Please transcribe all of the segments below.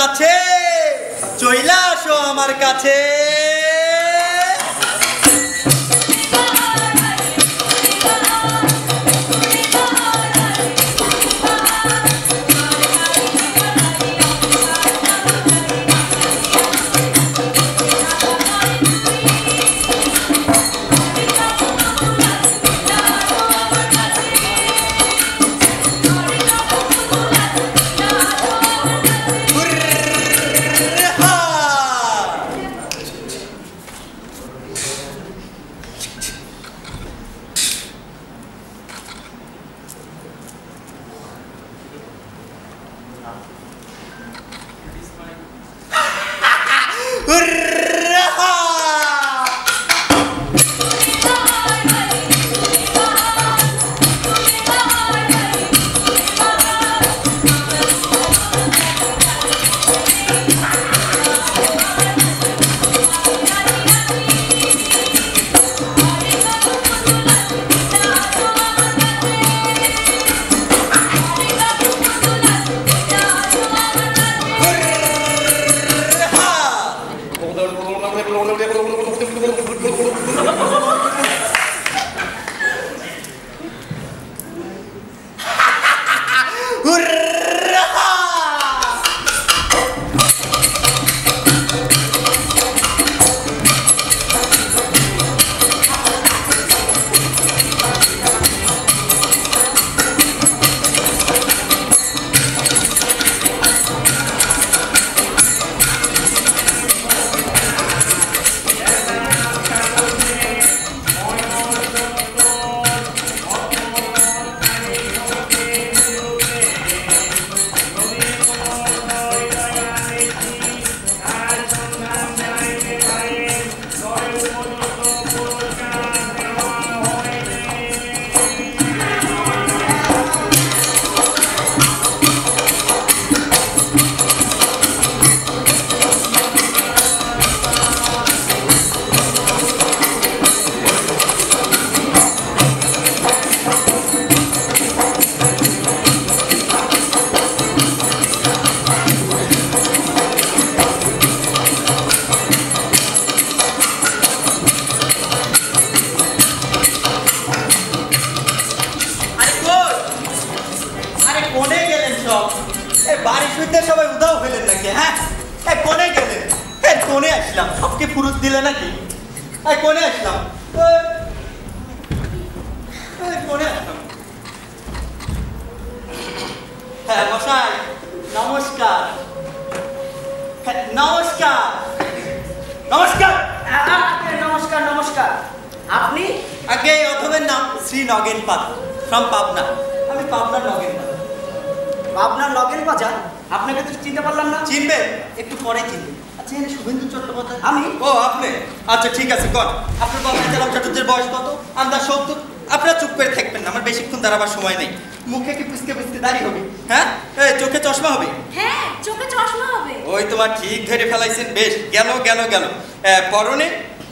আছে, চইলা আসো আমার কাছে।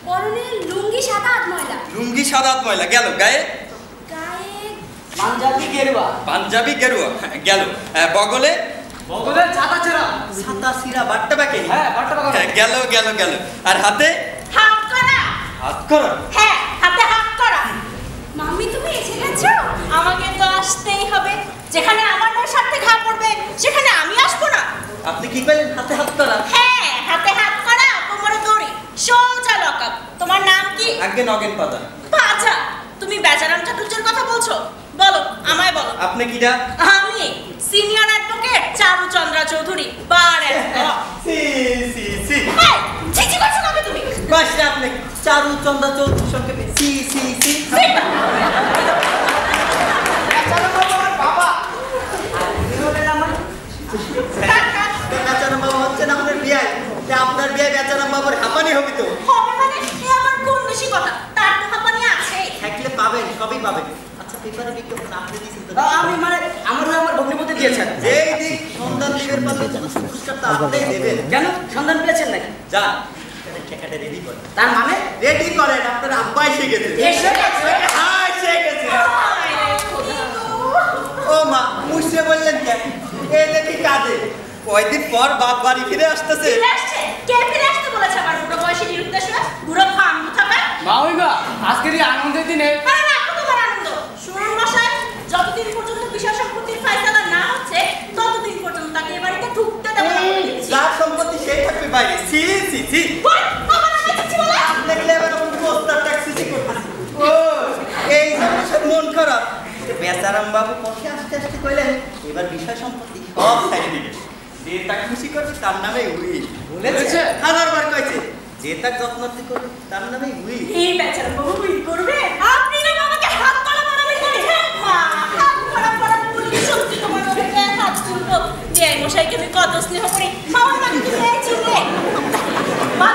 পরনে লুঙ্গি সাদা আত ময়লা গেল, গায়ে পাঞ্জাবি গেরুয়া গেল, বগলে ছাতা সিরা বাট্টা বাকে গেল গেল গেল, আর হাতে হাত করা। হ্যাঁ, হাতে হাত করা। মাম্মি তুমি এসে গেছো? আমাকে তো আসতেই হবে। যেখানে আমার মেয়ের সাথে ঘা পড়বে সেখানে আমি আসবো না। আপনি কি বলেন? হাতে হাত করা? হ্যাঁ, হাতে হাত করা, কোমরে দড়ি, সোজা লকআপ। তোমার নাম কি? আগে নগেন পাতা। পাজা? তুমি বেচারাম চাটুর্যের কথা বলছো? বলো, আমায় বলো। আপনি কিডা? আমি সিনিয়র অ্যাডভোকেট চারুচন্দ্রা চৌধুরী, বার অ্যাডভোকেট। সি সি সি এই চিচি করছো না তুমি? বাস আপনি চারুচন্দ্রা চৌধুরী সংক্ষেপে সি সি সি। বাবা বেচারাম বাবা হচ্ছে না আপনার বিয়ায়, আপনার বিয়ায় বেচারাম বাবার হাঁপানি হবে তো। হবে মানে এ আমার কোন বেশি কথা, তার তো হাঁপানি আছে। থাকলে পাবেন, সবই পাবেন। আচ্ছা পেপারে বিজ্ঞাপন আপনি দিয়েছেন তো? আমি মানে আমার ভগ্নিপতি দিয়েছেন। যেই দিক সন্ধান দিবের পাশে পুরস্কারটা আপনিই দেবেন। কেন সন্ধান পেয়েছেন নাকি? যান ঠেকাটা রেডি করেন। তার মানে রেডি করেন, আপনার আব্বা এসে গেছে। এসে গেছে? হ্যাঁ এসে গেছে। ও মা মুছে বললেন কেন? এ দেখি কাঁদে। কয়দিন পর বাপ বাড়ি ফিরে আসতেছে। ফিরে আসছে? কে ফিরে আসতে বলেছে আমার বুড়ো বয়সে নিরুদ্দেশ বুড়ো ভাঙু থাকা? মা ওইবা আজকের এই আনন্দের দিনে আরে রাখো তোমার আনন্দ। শুনুন মশাই, যতদিন পর্যন্ত বিষয় সম্পত্তির ফায়সালা না হচ্ছে ততদিন পর্যন্ত তাকে এ বাড়িতে ঢুকতে দেবো না বলে দিচ্ছি। যার সম্পত্তি সেই থাকবে বাইরে। সি সি সি আমার নামে দিচ্ছি বলে দেখলে এবার আমার পোস্টার ট্যাক্সি করতেছে। ও এই জন্য সব মন খারাপ। বেচারাম বাবু পথে আস্তে আস্তে কইলেন এবার বিষয় সম্পত্তি সব ছেড়ে দিবে, যে তাকে খুশি করবে তার নামে উইল বলেছে। হাজারবার কইছে যে তার যত্ন করবে তার নামে উইল। এই বেচারা বাবু উইল করবে? আপনি না আমাকে হাত কলা মারামারি করছেন। মা হাত কলা মারামারি করলে সত্যি তোমার ওপরে হাত তুলবো। যে মশাইকে আমি কত স্নেহ করি, মামার নামে তুমি এই চিনলে মা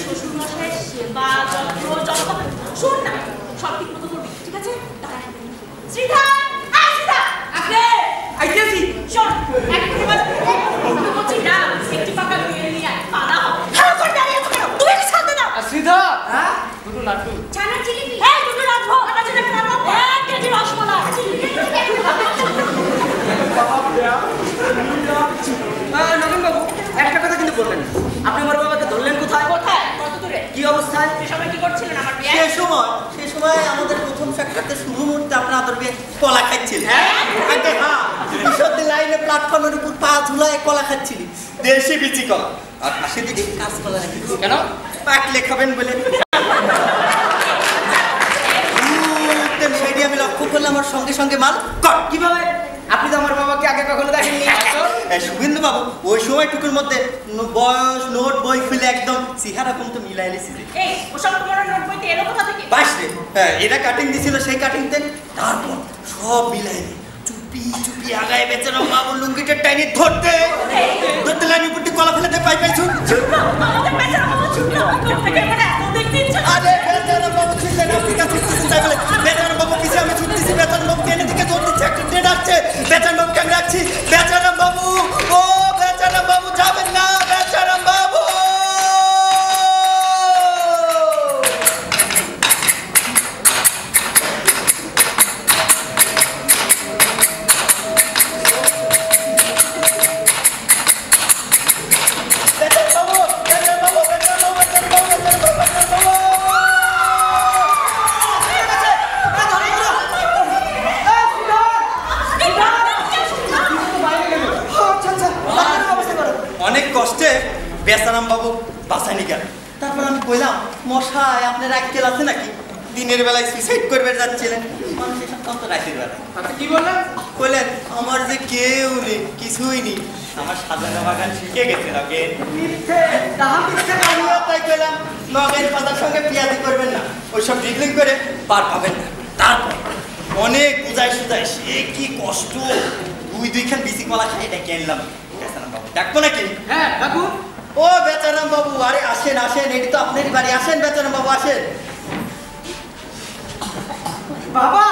শ্বশুর মশাইয়ের সেবা যত্ন যত্ন শোন না, সব ঠিক মতো করবি, ঠিক আছে? শ্রীধর, শ্রীধর আপনি আইতেছি। শোন, একটু বলছি না, একটি পাকা বিয়ে নিয়ে আয়, পালা হোক। খারাপ করে দাঁড়িয়ে আছো কেন? তুমি কি ছাড়তে দাও? শ্রীধর দুটো লাড্ডু ছানার জিলিপি, এই দুটো রাখবো। আমার জন্য একটা রাখবো। এক কেজি রসমালাই। নবীন বাবু, একটা কথা কিন্তু বলবেন না। আপনি আমার বাবাকে ধরলেন কোথায়? কোথায়? কত দূরে? কি অবস্থায়? সে সময় কি করছিলেন আমার বিয়ে? সে সময় আমাদের প্রথম সাক্ষাতে শুরু মুহূর্তে আপনার আদর বিয়ে কলা খাচ্ছিলেন। আগে হ্যাঁ, বিশদ লাইনে প্ল্যাটফর্মের উপর পা ঝুলায় কলা খাচ্ছিলি, দেশি বিচি কলা। আর পাশে দিকে কাজ কলা রাখিস কেন? পাকলে খাবেন বলে। সেটি আমি লক্ষ্য করলাম আমার সঙ্গে সঙ্গে মাল কর। কিভাবে? আপনি তো আমার বাবাকে আগে কখনো দেখেননি। শুভেন্দু বাবু ওই সময়টুকুর মধ্যে বয়স নোট বই খুলে একদম চেহারা তো মিলাই লেছি। এই ওসব তোমার নোট বইতে এলো কোথা থেকে? বাসরে হ্যাঁ, এরা কাটিং দিছিল সেই কাটিং দেন, তারপর সব মিলাই চুপি চুপি আগায় বেচারা বাবুর লুঙ্গিটা টাইনে ধরতে লাইনের উপর কলা ফেলাতে পাই ছুট। আমাদের বেচারা বাবু ছুটলো থেকে মানে এত দেখতে ইচ্ছে আরে বেচারা বাবু ছুটতে না, ঠিক আছে ছুটতে চাই বলে বেচারা বাবু পিছে আমি ছুটতেছি, বেচারা বাবু কেনে দিকে দৌড় দিচ্ছে, একটা ট্রেন আসছে, বেচারা বাবুকে আমি রাখছি। বেচারা বাবু, ও বেচারা বাবু যাবেন না, বেচারা বাবু। অনেক কষ্টে বেচারাম বাবু বাঁচানি গেল। তারপর আমি কইলাম মশাই আপনার আক্কেল আছে নাকি? দিনের বেলায় সুইসাইড করবে যাচ্ছিলেন, মানুষ এসব কত রাতের বেলায়। কি বললেন? কইলেন আমার যে কেউ নেই, কিছুই নেই, আমার সাজানো বাগান শিখে গেছে আগে। আমিও তাই কইলাম নগের পাতার সঙ্গে পিয়াজি করবেন না, ওইসব ডিগলিং করে পার পাবেন না। তারপর অনেক বুঝাই সুজাই সে কি কষ্ট, দুইখান বিচি কলা খাই এটা কিনলাম। বেচারাম বাবু ডাকবো নাকি? হ্যাঁ কাকু। ও বেচারাম বাবু, আরে আসেন আসেন, এটি তো আপনারই বাড়ি, আসেন বেচারাম বাবু আসেন। বাবা,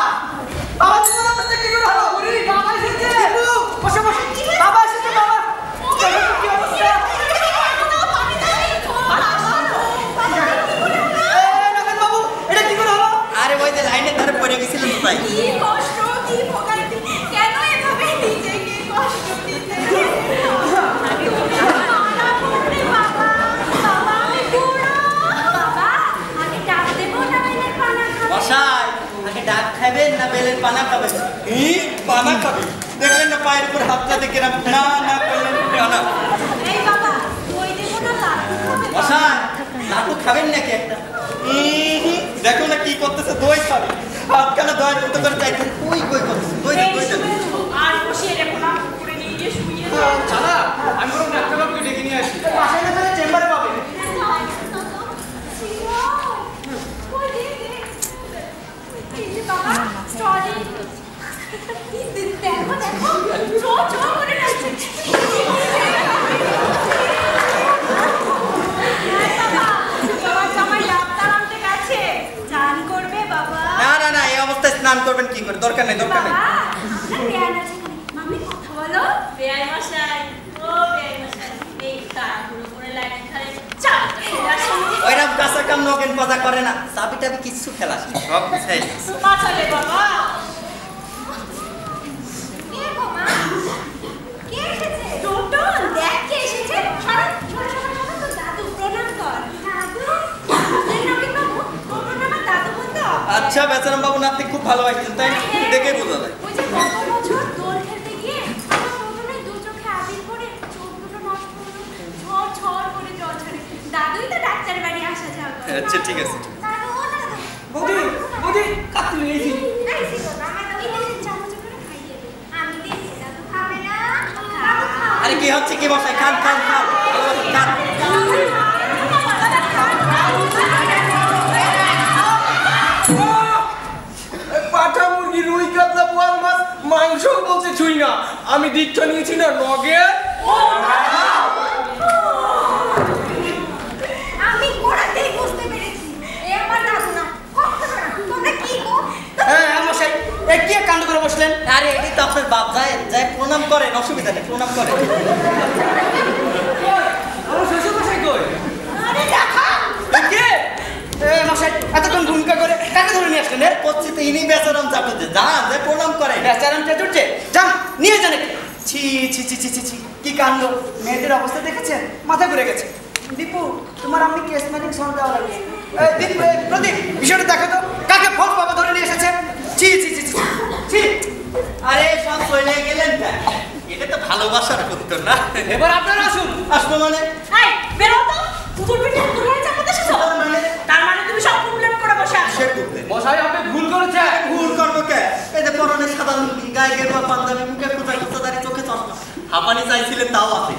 বাবা তোমার অবস্থা কি করে হলো? ওরে বাবা এসেছে। বসে বসে। বাবা এসেছে বাবা। কি অবস্থা? নগেন বাবু, এটা কি করে হলো? আরে ওই যে লাইনের ধারে পড়ে গেছিলেন তো তাই। কি কষ্ট, কি ভোগান্তি, কেন এভাবে নিজেকে কষ্ট দিতে? আমি মারা পড়বে বাবা, বাবা আমি বুড়ো। বাবা, আমি ডাক দেবো না বেলের পানা খাবো? মশাই আগে ডাক খাবেন না বেলের পানা খাবেন? পানা খাবেন, দেখলেন না পায়ের উপর হাতটা দেখে না না করলেন পানা। এই বাবা, দই দেবো না লাড্ডু খাবে? মশাই লাড্ডু খাবেন নাকি একটা? দেখো না কি করতেছে, দই খাবে, হাতখানা দয়ের মতো করে চাইছেন, ওই কই করতেছে, দই দেন, দই দেন। আর বসিয়ে রেখো না, করে নিয়ে গিয়ে শুইয়ে দাও। চালা আমি বরং ডাক্তারবাবুকে ডেকে নিয়ে আসি। বাসায় না গেলে চেম্বারে পাবে। বাবা, স্টলি। দেখো দেখো, চো চো করে নাচছে। বাবা, জামাই ডাক্তার আনতে গেছে, চান করবে বাবা? না না এই অবস্থায় স্নান করবেন কি করে? দরকার নেই, দরকার নেই। বাবা, আপনার বেয়ান আছে এখানে। মাম্মি কথা বলো। বেয়াই মশাই, ও বেয়াই মশাই, এই তাড়াহুড়ো করে লাইনের ধারে চালটা ফেলে আসুন। ওইরকম কাঁচা কাম নগেন পাতা করে না, চাবি টাবি কিচ্ছু ফেলাস না, সব গুছাই দিস। মাথালে বাবা। কে গো মা? সরো সরো সরো সরো তো দাদু প্রণাম কর দাদু নবীন বাবু প্রণাম দাদু বলতো আচ্ছা বেচারাম বাবু নাতি খুব ভালোবাসতেন তাই দেখে বোঝা যায় ওই যে গত বছর দোল খেলতে গিয়ে আমার প্রথমে দু চোখে আবির করে চোখ দুটো নষ্ট হলো ঝড় ঝড় করে জল ছাড়ে দাদুই তো ডাক্তার বাড়ি আসা যাওয়া করে আচ্ছা ঠিক আছে দাদু ও দাদু বৌদি বৌদি কাটতে লেগেছি আইসি তো আমার তো এই চামচ করে খাইয়ে দে আমি দিচ্ছি দাদু খাবে না দাদু খাও আরে কি হচ্ছে কি বসাই খান খান খান খান পাঠা মুরগি রুই কাতলা বোয়াল মাছ মাংস বলছে ছুই না আমি দীক্ষা নিয়েছি না নগের আমি কোড়াতেই বুঝতে পেরেছি এ আমার দাদু না কখনো না তোমরা কি গো হ্যাঁ মশাই এ কি কাণ্ড করে বসলেন আরে এটি তো আপনার বাপ যায় যায় প্রণাম করেন অসুবিধা নেই প্রণাম করেন আমার শ্বশুর মশাই কই আরে দেখা কে এ মশাই এতক্ষণ ভূমিকা করে কাকে ধরে নিয়ে আসলেন এর করছি তো ইনি বেচারাম চাটুতে যান যে প্রণাম করেন বেচারাম চাটুর্যে যান নিয়ে যান একে। ছি ছি ছি ছি ছি ছি কি কাণ্ড মেয়েদের অবস্থা দেখেছেন মাথা ঘুরে গেছে দীপু তোমার আমি কেস মেকিং সাউন্ড দেওয়া লাগবে প্রদীপ বিষয়টা দেখো তো কাকে ফোন বাবা ধরে নিয়ে এসেছে ছি ছি ছি ছি ছি আরে সব চলে গেলেন কেন? এটা তো ভালোবাসার উত্তর না এবার আপনারা আসুন আসবো মানে এই বেরো তো তুতুর পিঠে তুলে চাপাতে এসেছো তার মানে তুমি সব প্রবলেম করে বসে আছো সে করতে মশাই আপনি ভুল করেছেন ভুল করবো কে এই যে পরনে সাদা লুঙ্গি গায়ে গেরুয়া পাঞ্জাবি মুখে কোথায় কোথা দাঁড়ি চোখে চশমা হাঁপানি চাইছিলেন তাও আছে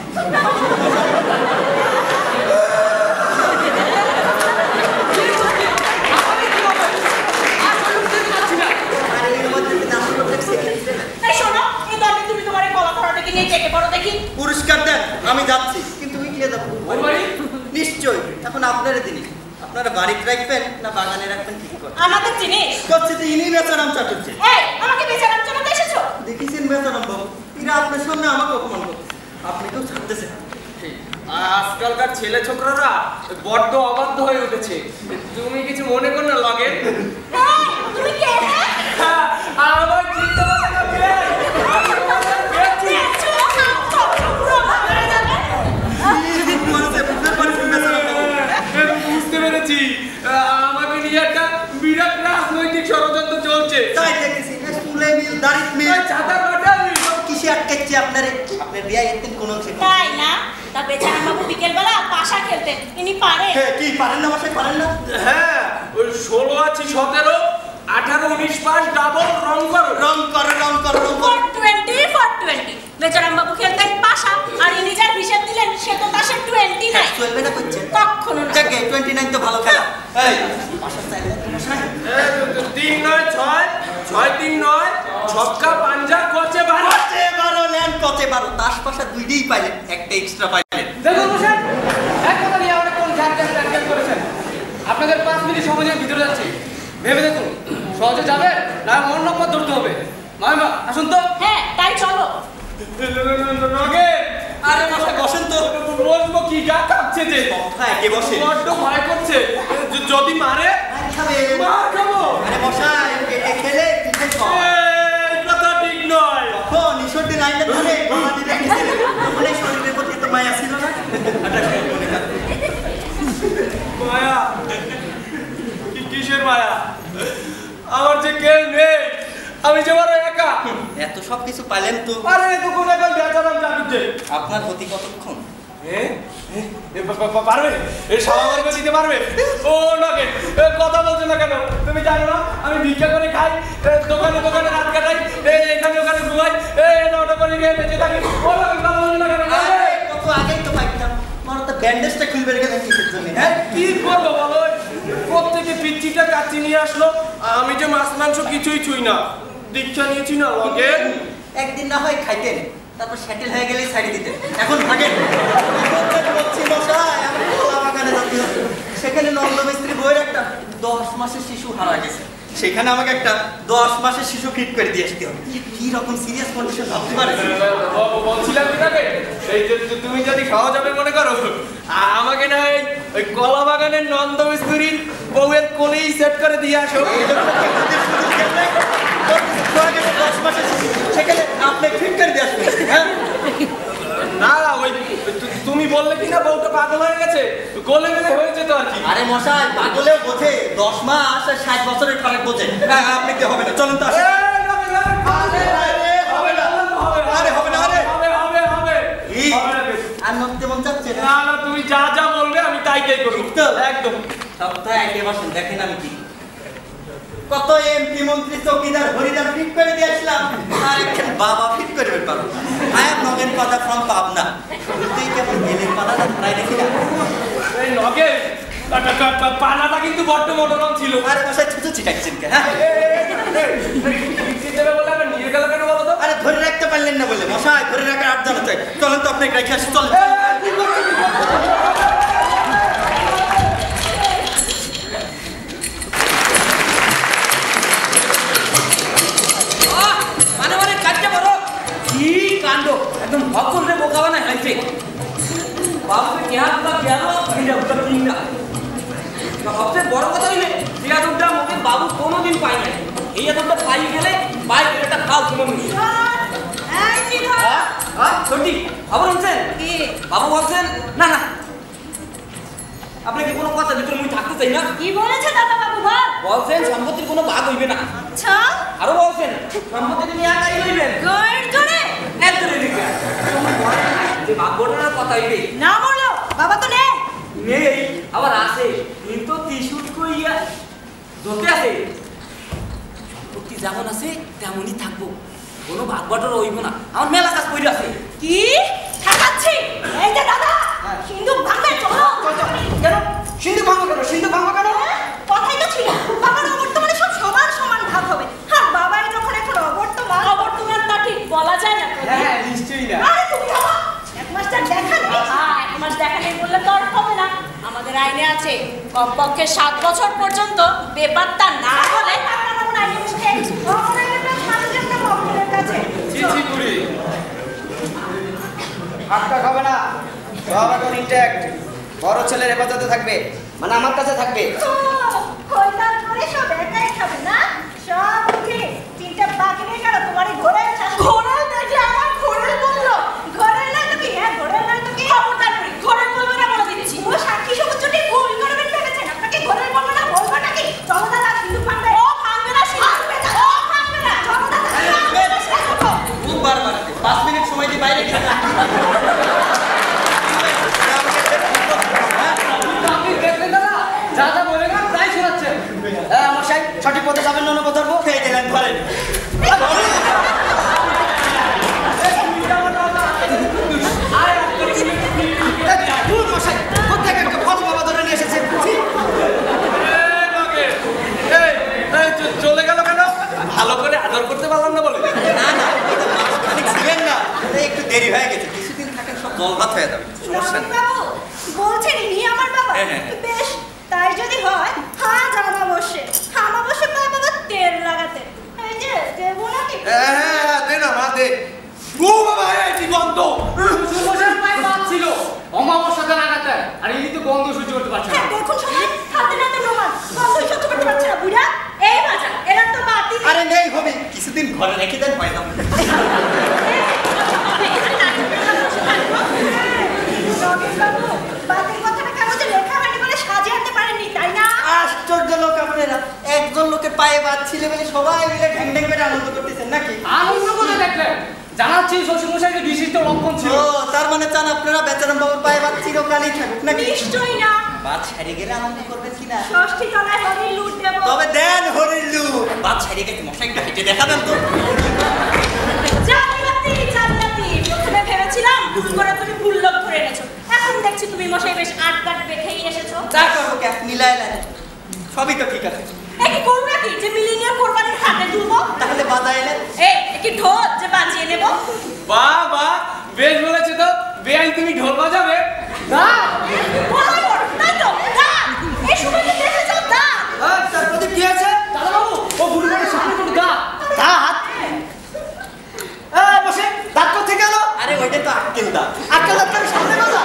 আরে এর মধ্যে কি নাম করতে এই শোনো এই দলে তুমি তোমার এই কলা ধরাটাকে নিয়ে চেকে পড়ো দেখি পুরস্কার দেন আমি যাচ্ছি কিন্তু উইকিয়ে দেবো ওই বাড়ি নিশ্চয়ই এখন আপনার জিনিস আপনারা বাড়িতে রাখবেন না বাগানে রাখবেন ঠিক করে আমাদের জিনিস করছে তো ইনি বেচারাম চাটুচ্ছে এই আমাকে বেচারাম চালাতে এসেছো দেখেছেন বেচারাম বাবু এরা আপনার সামনে আমাকে অপমান করছে আপনি কেউ ছাড়তেছেন আজকালকার ছেলে ছোকরারা বড্ড অবাধ্য হয়ে উঠেছে তুমি কিছু মনে কর না লগে এই তুমি কে আমার চিন্তা ভাবনা করে দেখছো পুরো ভাঙা যাবে বুঝতে পেরেছি আমাকে নিয়ে একটা বিরাট রাজনৈতিক ষড়যন্ত্র চলছে তাই দেখেছি স্কুলে মিল দাড়িত মিল ছাতা কাটাবি কিসে আটকাচ্ছে আপনার বিয়া এতেন কোন অংশে তাই না তা বেচারা বাবু বিকেল বেলা পাশা খেলতে ইনি পারে কি পারেন না বাসায় পারেন না হ্যাঁ ওই 16 আছে 17 18 19 পাস ডাবল রং করো রং করে রং করে রং ফর করে 20 ফর 20 বেচারাম বাবু খেলতেন পাশা আর ইনি যার হিসাব দিলেন সে তো তাসে 20 নাই চলবে না করছে কখনো না যাকে 29 তো ভালো খেলা এই বাসা চাইলে মশাই 3 9 6 6 3 9 ছক্কা পাঞ্জা কোচে বাড়ি কতে বারো নেন কতে বারো তাস পাশা দুইটাই পাইলেন একটা এক্সট্রা পাইলেন দেখুন মশাই এক কথা নিয়ে অনেক কোন ঝাড় করেছেন আপনাদের 5 মিনিট সময় নিয়ে ভিতরে যাচ্ছি ভেবে দেখুন সহজে যাবে না অন্য পথ ধরতে হবে মামা আসুন তো হ্যাঁ তাই চলো লগে আরে মশাই বসেন তো বলবো কি গা কাঁপছে যে হ্যাঁ কে বসে বড্ড ভয় করছে যদি মারে খাবে মার খাবো আরে মশাই কেটে খেলে পিঠে খাওয়া এই কথা ঠিক নয় কখন ঈশ্বরদের লাইনে ধরে আমাদের রেখেছিল তখন এই শরীরের প্রতি তো মায়া ছিল না মায়া কিসের মায়া আমার যে কেউ নেই আমি যে বড় একা এত সব কিছু পাইলেন তো আরে তো কোন এখন বেচারাম জানুচ্ছে আপনার গতি কতক্ষণ পারবে এই সামান্য দিতে পারবে ও নাকে কথা বলছো না কেন তুমি জানো না আমি ভিক্ষা করে খাই দোকানে দোকানে রাত কাটাই এখানে ওখানে ঘুমাই নটা করে গিয়ে বেঁচে থাকি ও নাকে কথা বলছো না কেন আরে কত আগেই তো পাইতাম আমার তো ব্যান্ডেজটা খুলবে গেলেন কিসের জন্য হ্যাঁ কি করবো বলো প্রত্যেকে পিচ্ছিটা কাচ্চি নিয়ে আসলো আমি যে মাছ মাংস কিছুই ছুই না দীক্ষা নিয়েছি না লগে একদিন না হয় খাইতেন তারপর সেটেল হয়ে গেলেই ছাড়ি দিতেন এখন ভাগেন বলছি মশাই আমি কলা বাগানে যাচ্ছি সেখানে নন্দ মিস্ত্রি বইয়ের একটা 10 মাসের শিশু হারা গেছে সেখানে আমাকে একটা 10 মাসের শিশু ফিট করে দিয়ে আসতে হবে কি রকম সিরিয়াস কন্ডিশন ভাবতে পারেন বলছিলাম কি তাকে এই যে তুমি যদি খাওয়া যাবে মনে করো আমাকে না ওই কলা বাগানের নন্দ মিস্ত্রির বউয়ের কোলেই সেট করে দিয়ে আসো সেখানে আপনি ফিট করে দিয়ে আসবেন হ্যাঁ না ওই তুমি বল বললে কিনা বউটা পাগল হয়ে গেছে, গোলে মেলে হয়েছে তো আর কি। আরে মশাই, পাগলেও বোঝে, 10 মাস আর 60 বছরের ফারাক বোঝে। হ্যাঁ, আপনি কি হবে না, চলুন তো আসেন। আর নড়তে মন চাচ্ছে না? না না, তুমি যা যা বলবে আমি তাই তাই করব। একদম সপ্তাহে আইতে বসেন, দেখেন আমি কি কত এমপি মন্ত্রী চৌকিদার হরিদার ফিট করে দিয়ে আসলাম, আর একখান বাবা ফিট করবে পারো। আই এম নগেন কথা ফ্রম পাবনা। তুই কেমন গেলের পালাটা ধরাই দেখি না? এই নগে পানাটা কিন্তু বড্ড মনোরম ছিল। আরে বাসায় ছুঁচো ছিটাচ্ছেন কে? হ্যাঁ, বলে আবার নিয়ে গেল কেন বলো তো? আরে ধরে রাখতে পারলেন না বলে মশাই, ধরে রাখার আট জানা চাই। চলেন তো আপনাকে রেখে আসি, চলেন। মানে মানে কাজটা করো কি কাণ্ড, একদম ভক্কর রে বোকা বানায় হাইছে। বাবুকে কেহাটা গেল ভিড়া উঠা কিনা। সবচেয়ে বড় কথা হইলে এই আদমটা মুখে বাবু কোনোদিন পাই নাই। এই আদমটা পাই গেলে বাইক একটা খাও মানুষ। ছোটি খবর শুনছেন? বাবু বলছেন না না আপনাকে কোনো কথা ভিতরে মুই থাকতে চাই না। কি বলেছে দাদা বাবু? বলছেন সম্পত্তির কোনো ভাগ হইবে না। আচ্ছা, আরো বলছেন সম্পত্তি তুমি একাই লইবেন। গড় করে একজনে লিখবেন। যে ভাগ বটার কথা হইবে না বলো, বাবা তো নেই। নেই, আবার আছে কিন্তু ত্রিশুট কইয়া ধরতে আছে। সম্পত্তি যেমন আছে তেমনই থাকবো, কোনো ভাগ বটর হইব না। আমার মেলা কাজ কইরা আছে। কি ঠাকাচ্ছি? এই যে দাদা, সিন্ধুক ভাঙবে চলো। কেন সিন্ধুক ভাঙবো কেন? সিন্ধুক ভাঙবো কেন? কথাই তো ছিল বাবার অবর্তমানে সব সমান সমান ভাগ হবে। হ্যাঁ, বাবাই যখন এখন অবর্তমান তা ঠিক বলা যায় না। হ্যাঁ নিশ্চয়ই না। আরে তুমি বাবা, এক মাসটা দেখা নেই। হ্যাঁ, এক মাস দেখা নেই বললে তো আর হবে না। আমাদের আইনে আছে কমপক্ষে 7 বছর পর্যন্ত বেপাত্তা না হলে আপনারা কোন আইনে বসে হাতটা খাবে না, সব এখন ইনট্যাক্ট। বড় ছেলের হেফাজতে থাকবে, মানে আমার কাছে থাকবে। খোলতার করে সব একাই খাবে না? সব ঠিক। তিনটা বাকি নেই কেন? তোমার এই ঘোড়ার ঘোড়ার দেখে আমার ঘোড়ার বললো। ঘোড়ার নয় তো কি? হ্যাঁ, ঘোড়ার নয় তো কি? খবরদার করি, ঘোড়ার বলবো না বলে দিচ্ছি। ও সাক্ষী সবুজটি ভুল করবেন ভেবেছেন। আপনাকে ঘোড়ার বলবো না, বলবো নাকি? চলো দাদা, কিন্তু ভাঙবে। ও ভাঙবে না, ভাঙবে না, ও ভাঙবে না। চলো দাদা, খুব বারবার 5 মিনিট সময় দিয়ে বাইরে গেছে। আপনি দেখলেন দাদা, যা যা বলে গেলাম তাই শোনাচ্ছেন। আমার সাহেব সঠিক পথে যাবেন না, অন্য পথে ধরবো। খেয়ে গেলেন, ধরেন। কোথেকে একটা ভালো বাবা ধরে নিয়ে এসেছে। চলে গেল কেন? ভালো করে আদর করতে পারলাম না বলে? না না, খালি ছিলেন না, তাই একটু দেরি হয়ে গেছে। কিছুদিন থাকেন সব জলভাত হয়ে যাবে, সমস্যা নেই। বাবু বলছেন ইনি আমার বাবা? হ্যাঁ, হ্যাঁ। বেশ, তাই যদি হয় আজ আমাবস্যে পায় বাবা তেল লাগাতে। এই যে দেবো নাকি? হ্যাঁ দে না মা দে। ও বাবা, এই কি গন্ধ! সুমোষের পায়ে বাদ ছিল অমাবস্যাতে লাগাতে, আর ইনি তো গন্ধ সহ্য করতে পারছে না। হ্যাঁ, দেখুন সবাই হাতে নাতে প্রমাণ। গন্ধই সহ্য করতে পারছে না বুড়া। এই বাজা, এরা তো বাতি। আরে নেই হবে, কিছুদিন ঘরে রেখে দেন, হয় না। বাতির কথাটা কাগজে লেখা হয়নি বলে সাজিয়ে আনতে পারেননি, তাই না? আশ্চর্য লোক আপনারা, একজন লোকের পায়ে বাদ ছিল বলে সবাই মিলে ঢ্যাং ঢ্যাং করে আনন্দ করতেছেন নাকি? আনন্দ করে দেখলেন, জানাচ্ছি শ্বশুরমশাইকে বিশিষ্ট লক্ষণ ছিল। ও, তার মানে চান আপনারা বেচারাম বাবুর পায়ে বাদ চিরকালই থাকুক নাকি? নিশ্চয়ই না। বাদ ছাড়িয়ে গেলে আনন্দ করবেন কিনা? ষষ্ঠী তলায় হরির লুট দেবো। তবে দেন হরির লুট। বাদ ছাড়িয়ে গেছে, মশাই একটু হেঁটে দেখাবেন তো। জান্নাতি, প্রথমে ভেবেছিলাম ভুল করে তুমি ভুল লোক ধরে এনেছো। এখন দেখছি তুমি মশাই বেশ আটকাট দেখেই এসেছো। যা করবো কে, মিলাই লাই, সবই তো ঠিক আছে। কি করবো নাকি যে মিলিনিয়ার কোরবানির হাতে তুলবো? তাহলে বাধা এলেন কি ঢোল যে বাজিয়ে নেবো? বাহ বাহ, বেশ বলেছে তো। বেআইন তুমি ঢোল বাজাবে? না বরাবর, তাই তো? দাঁত! এই সময়টা দেখেছো দাঁত? তার প্রতি কি আছে? দাদা বাবু, ও বুড়ি বাড়ির সামনে তোর গা। দাঁত? বসে দাঁত কোথেকে গেল? আরে ওইটা তো আক্কেল দা। আক্কেল দাঁত তার সামনে বাজা।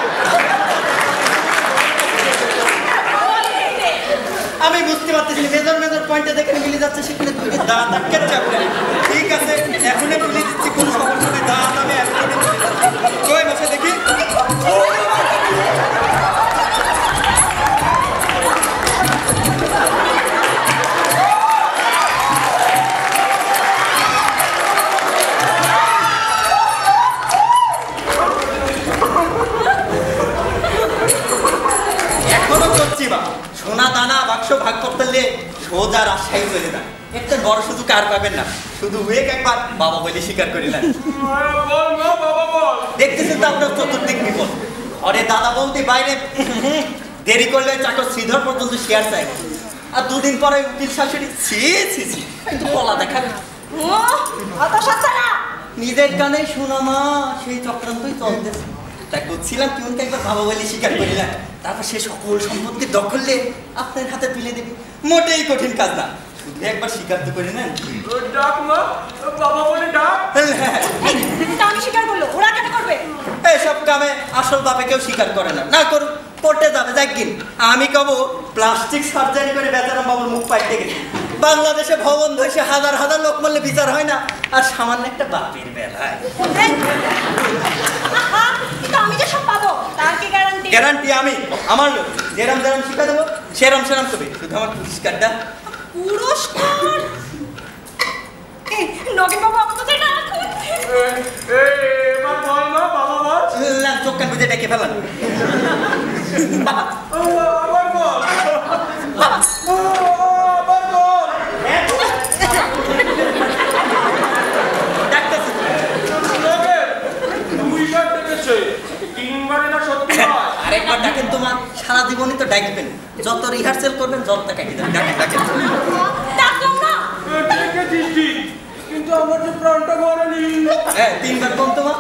আমি বুঝতে পারতেছি মেজর মেজর পয়েন্টে দেখে মিলে যাচ্ছে, সেখানে দুইটা দাঁত আটকাচ্ছে আপনার। ঠিক আছে, এখনই তুলে দিচ্ছি, কোনো সমস্যা নেই। দাঁত আমি এখনই কই বসে দেখি। বাক্স ভাগ করতে হলে সোজা রাজশাহী চলে যান। একটা বড় সুযোগ আর পাবেন না, শুধু ওয়েক একবার বাবা বলে স্বীকার করে নেন। দেখতেছেন তো আপনার চতুর্দিক বিপদ। আরে দাদা বলতে বাইরে দেরি করলে চাকর শ্রীধর পর্যন্ত শেয়ার চাই, আর দুদিন পরে উকিল শাশুড়ি ছি ছি ছি কিন্তু বলা দেখা নিজের কানে শোনা মা সেই চক্রান্তই চলতেছে। তাই বুঝছিলাম কি উনকে একবার বাবা বলে স্বীকার করিলাম, তারপর সে সকল সম্পত্তি দখলে আপনার হাতে তুলে দেবে। মোটেই কঠিন কাজ না, শুধু একবার স্বীকার তো করে নেন। ডাক মা, বাবা বলে ডাক। আমি স্বীকার করলো, ওরা কেন করবে? এইসব কামে আসল বাপে কেউ স্বীকার করে না, না করুক পড়তে যাবে যাকগিন। আমি কব প্লাস্টিক সার্জারি করে বেচারাম বাবুর মুখ পাইতে গেছি। বাংলাদেশে ভবন ধসে হাজার হাজার লোক মরলে বিচার হয় না, আর সামান্য একটা বাপের বেলায় আমি যে সব পাবো তার কি গ্যারান্টি? গ্যারান্টি আমি আমার লোক যেরাম যেরাম শিখা দেবো সেরাম সেরাম করবে, শুধু আমার পুরস্কারটা। পুরস্কার? নগেন বাবু আমাকে তো এটা এবার বল না বাবা বল। না চোখ কান বুঝে ডেকে ফেলান। বাবা আবার বল, আবার বল। ডাকতেছি দুইবার ডেকেছে, তিনবারে না সত্যি হয়? আরেকবার ডাকেন তোমার, সারা জীবনই তো ডাকবেন, যত রিহার্সেল করবেন যত টাকা দিবেন। ডাকেন ডাকেন। ডাকলাম না। ডেকেছিস ঠিক, কিন্তু আমার যে প্রাণটা ভরেনি। হ্যাঁ তিনবার কম তোমার।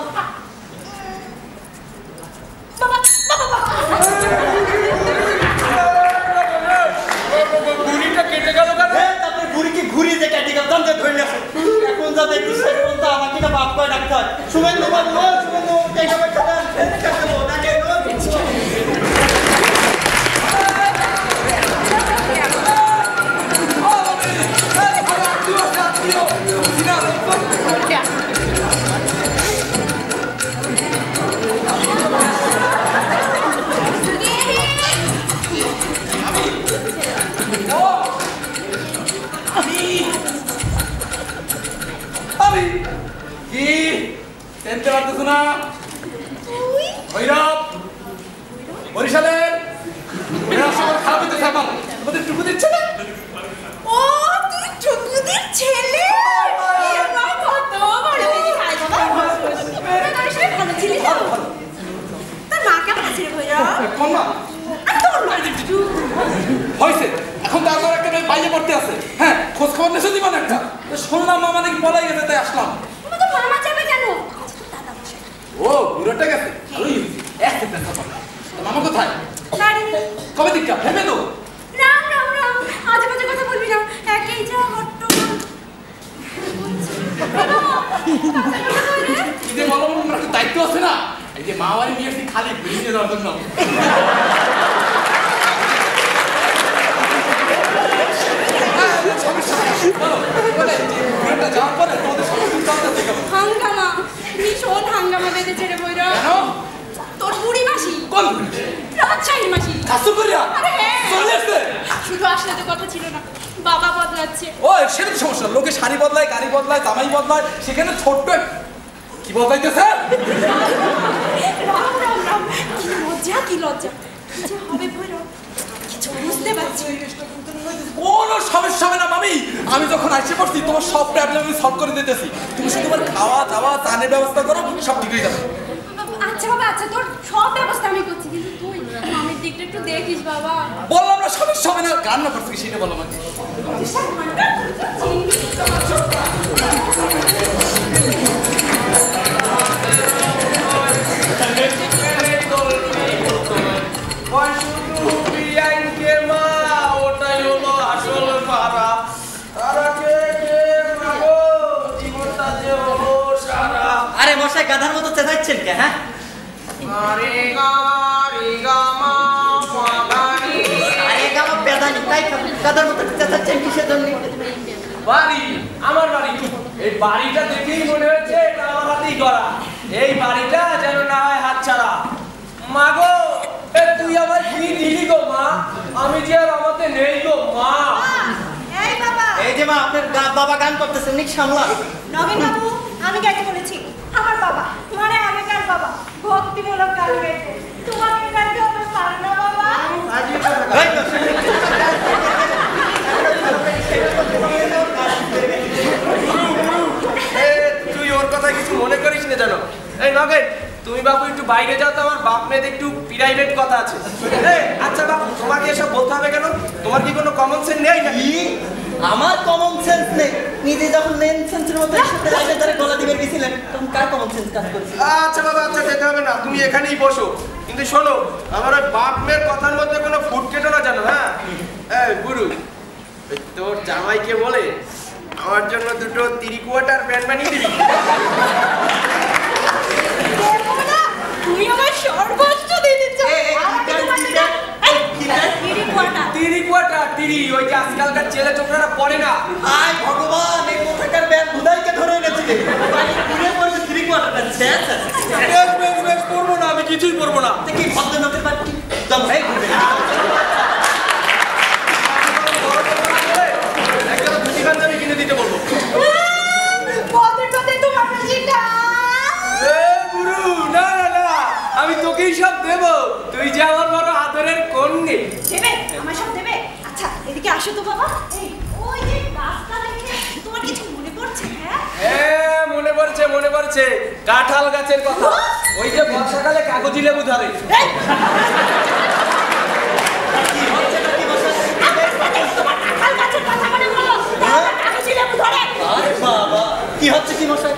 বাবা বাবা গুড়িটা কেটে গেল কেন? তারপরে বুড়িকে ঘুরিয়ে যে কেটে গেল তখন ধরে আসে। এখন যা দেখছি শেষ পর্যন্ত আমাকে না বাপ করে ডাকতে হয়। শুভেন্দু বাবু, শুভেন্দু এইভাবে খেলেন, ডাকে আমি কি চিনতে পারতেছ না? ভৈরব, বরিশালের খারাপ হইতে থাকবা, তোমাদের টুকু দিচ্ছে না? ও তুই চুকুদির ছেলে? এবার কত বড় বেবি খাই বাবা। তোর সাথে ভালো ছিলি তো? তোর মা কেমন আছে রে ভৈরব? কোন মা? আর তোর মা একটু হয়েছে, এখন তো আবার একটা মেয়ে বাইরে পড়তে আছে। হ্যাঁ খোঁজ খবর নেছো দিবেন একটা? শুনলাম মামা নাকি পলাই গেছে, তাই আসলাম। তোমাদের মামা যাবে কেন? দাদা বসে ও বুড়োটা গেছে, ভালোই এক সেকেন্ড কথা। মামা কোথায়? বাড়ি কবে দিকটা ভেবে তো। রাম রাম রাম, আজে বাজে কথা বলবি না, একেই যা হট্ট। এই যে বলো আমার একটা দায়িত্ব আছে না, এই যে মা বাড়ি নিয়ে এসে খালি ঘুরিয়ে দেওয়ার জন্য। হাঙ্গামা, ভীষণ হাঙ্গামা বেঁধেছে রে ভৈরব। তোর বুড়ি মাসি, কোন রাজশাহীর মাসি। কাসু করিয়া আরে হ্যাঁ, চলে আসছে। শুধু আসলে তো কথা ছিল না, বাবা বদলাচ্ছে। ও সেটা তো সমস্যা, লোকে শাড়ি বদলায়, গাড়ি বদলায়, জামাই বদলায়, সেখানে ছোট্ট কি বদলাইতেছে? রাম রাম রাম, কি লজ্জা কি লজ্জা, কি যে হবে ভৈরব কিছু বুঝতে পারছি। কোনো সমস্যা হবে না মামি, আমি যখন আসে পড়ছি তোমার সব প্রবলেম আমি সলভ করে দিতেছি। তুমি শুধু তোমার খাওয়া দাওয়া চানের ব্যবস্থা করো, সব ঠিক হয়ে যাবে। আচ্ছা বাবা, আচ্ছা তোর সব ব্যবস্থা আমি করছি, কিন্তু তুই মামির দিকটা একটু দেখিস বাবা। বললাম না সমস্যা হবে না, রান্না করছি সেটা বলো আমাকে। আরে মশাই গাধার মতো চেঁচাচ্ছেন কে? হ্যাঁ আরে গামা পেদানি, তাই গাধার মতো চেঁচাচ্ছেন কিসের জন্য? বাড়ি, আমার বাড়ি। এই বাড়িটা দেখেই মনে হচ্ছে এটা আমার হাতেই করা। এই বাড়িটা যেন না হয় হাতছাড়া। মা গো, তুই আমার কি দিলি গো মা? আমি যে আর আমাতে নেই গো মা। এই বাবা, এই যে মা আপনার বাবা গান করতেছেন, নিক সামলা। নগেন বাবু, আমি গাইতে বলেছি। আমার বাবা মানে আগেকার বাবা ভক্তিমূলক গান গাইতে তোমাকে গাইতে হবে পারে না বাবা তুই ওর কথা কিছু মনে করিস না জানো। এই নগেন, তুমি বাবু একটু বাইরে যাও তো, আমার বাপ মেয়েদের একটু প্রাইভেট কথা আছে। আচ্ছা বাবু, তোমাকে এসব বলতে হবে কেন? তোমার কি কোনো কমন সেন্স নেই নাকি? আমার কমন সেন্স নেই? নিজে যখন মেন সেন্সের মতো একসাথে লাইনে ধরে গলা দিবে গেছিলেন, তখন কার কমন সেন্স কাজ করছে? আচ্ছা বাবা, আচ্ছা যেতে হবে না, তুমি এখানেই বসো। কিন্তু শোনো, আমার ওই বাপ মেয়ের কথার মধ্যে কোনো ফুট কেটো না জানো। হ্যাঁ এই গুরু, তোর জামাইকে বলে আমার জন্য দুটো 3 কোয়ার্টার প্যান্ট বানিয়ে দিবি। তুই আমার সর্বস্ব দিয়ে দিচ্ছ। ওই যে আজকালকার ছেলে ছোকরারা পড়ে না। আয় ভগবান, এই কোথাকার ব্যাগ বুধাইকে ধরে এনেছিলে। পুরে পড়ছে 3 কোয়ার্টার শেষ। বেশ করবো না, আমি কিছুই করবো না। কি ভদ্রলোকের বাড়ি দম ভাই ঘুরবে। একটা খুশি পাঞ্জাবি কিনে দিতে বলবো। গুরু, না না না, আমি তোকেই সব দেবো। তুই যে আমার বড় আদরের কন্যে। দেবে আমার সব দেবে। আচ্ছা এদিকে আসো তো বাবা। এই ওই যে গাছটা দেখে তোমার কিছু মনে পড়ছে? হ্যাঁ মনে পড়ছে কাঁঠাল গাছের কথা। ওই যে বর্ষাকালে কাগজি লেবু ধরে। আরে বাবা, কি হচ্ছে কি মশাই?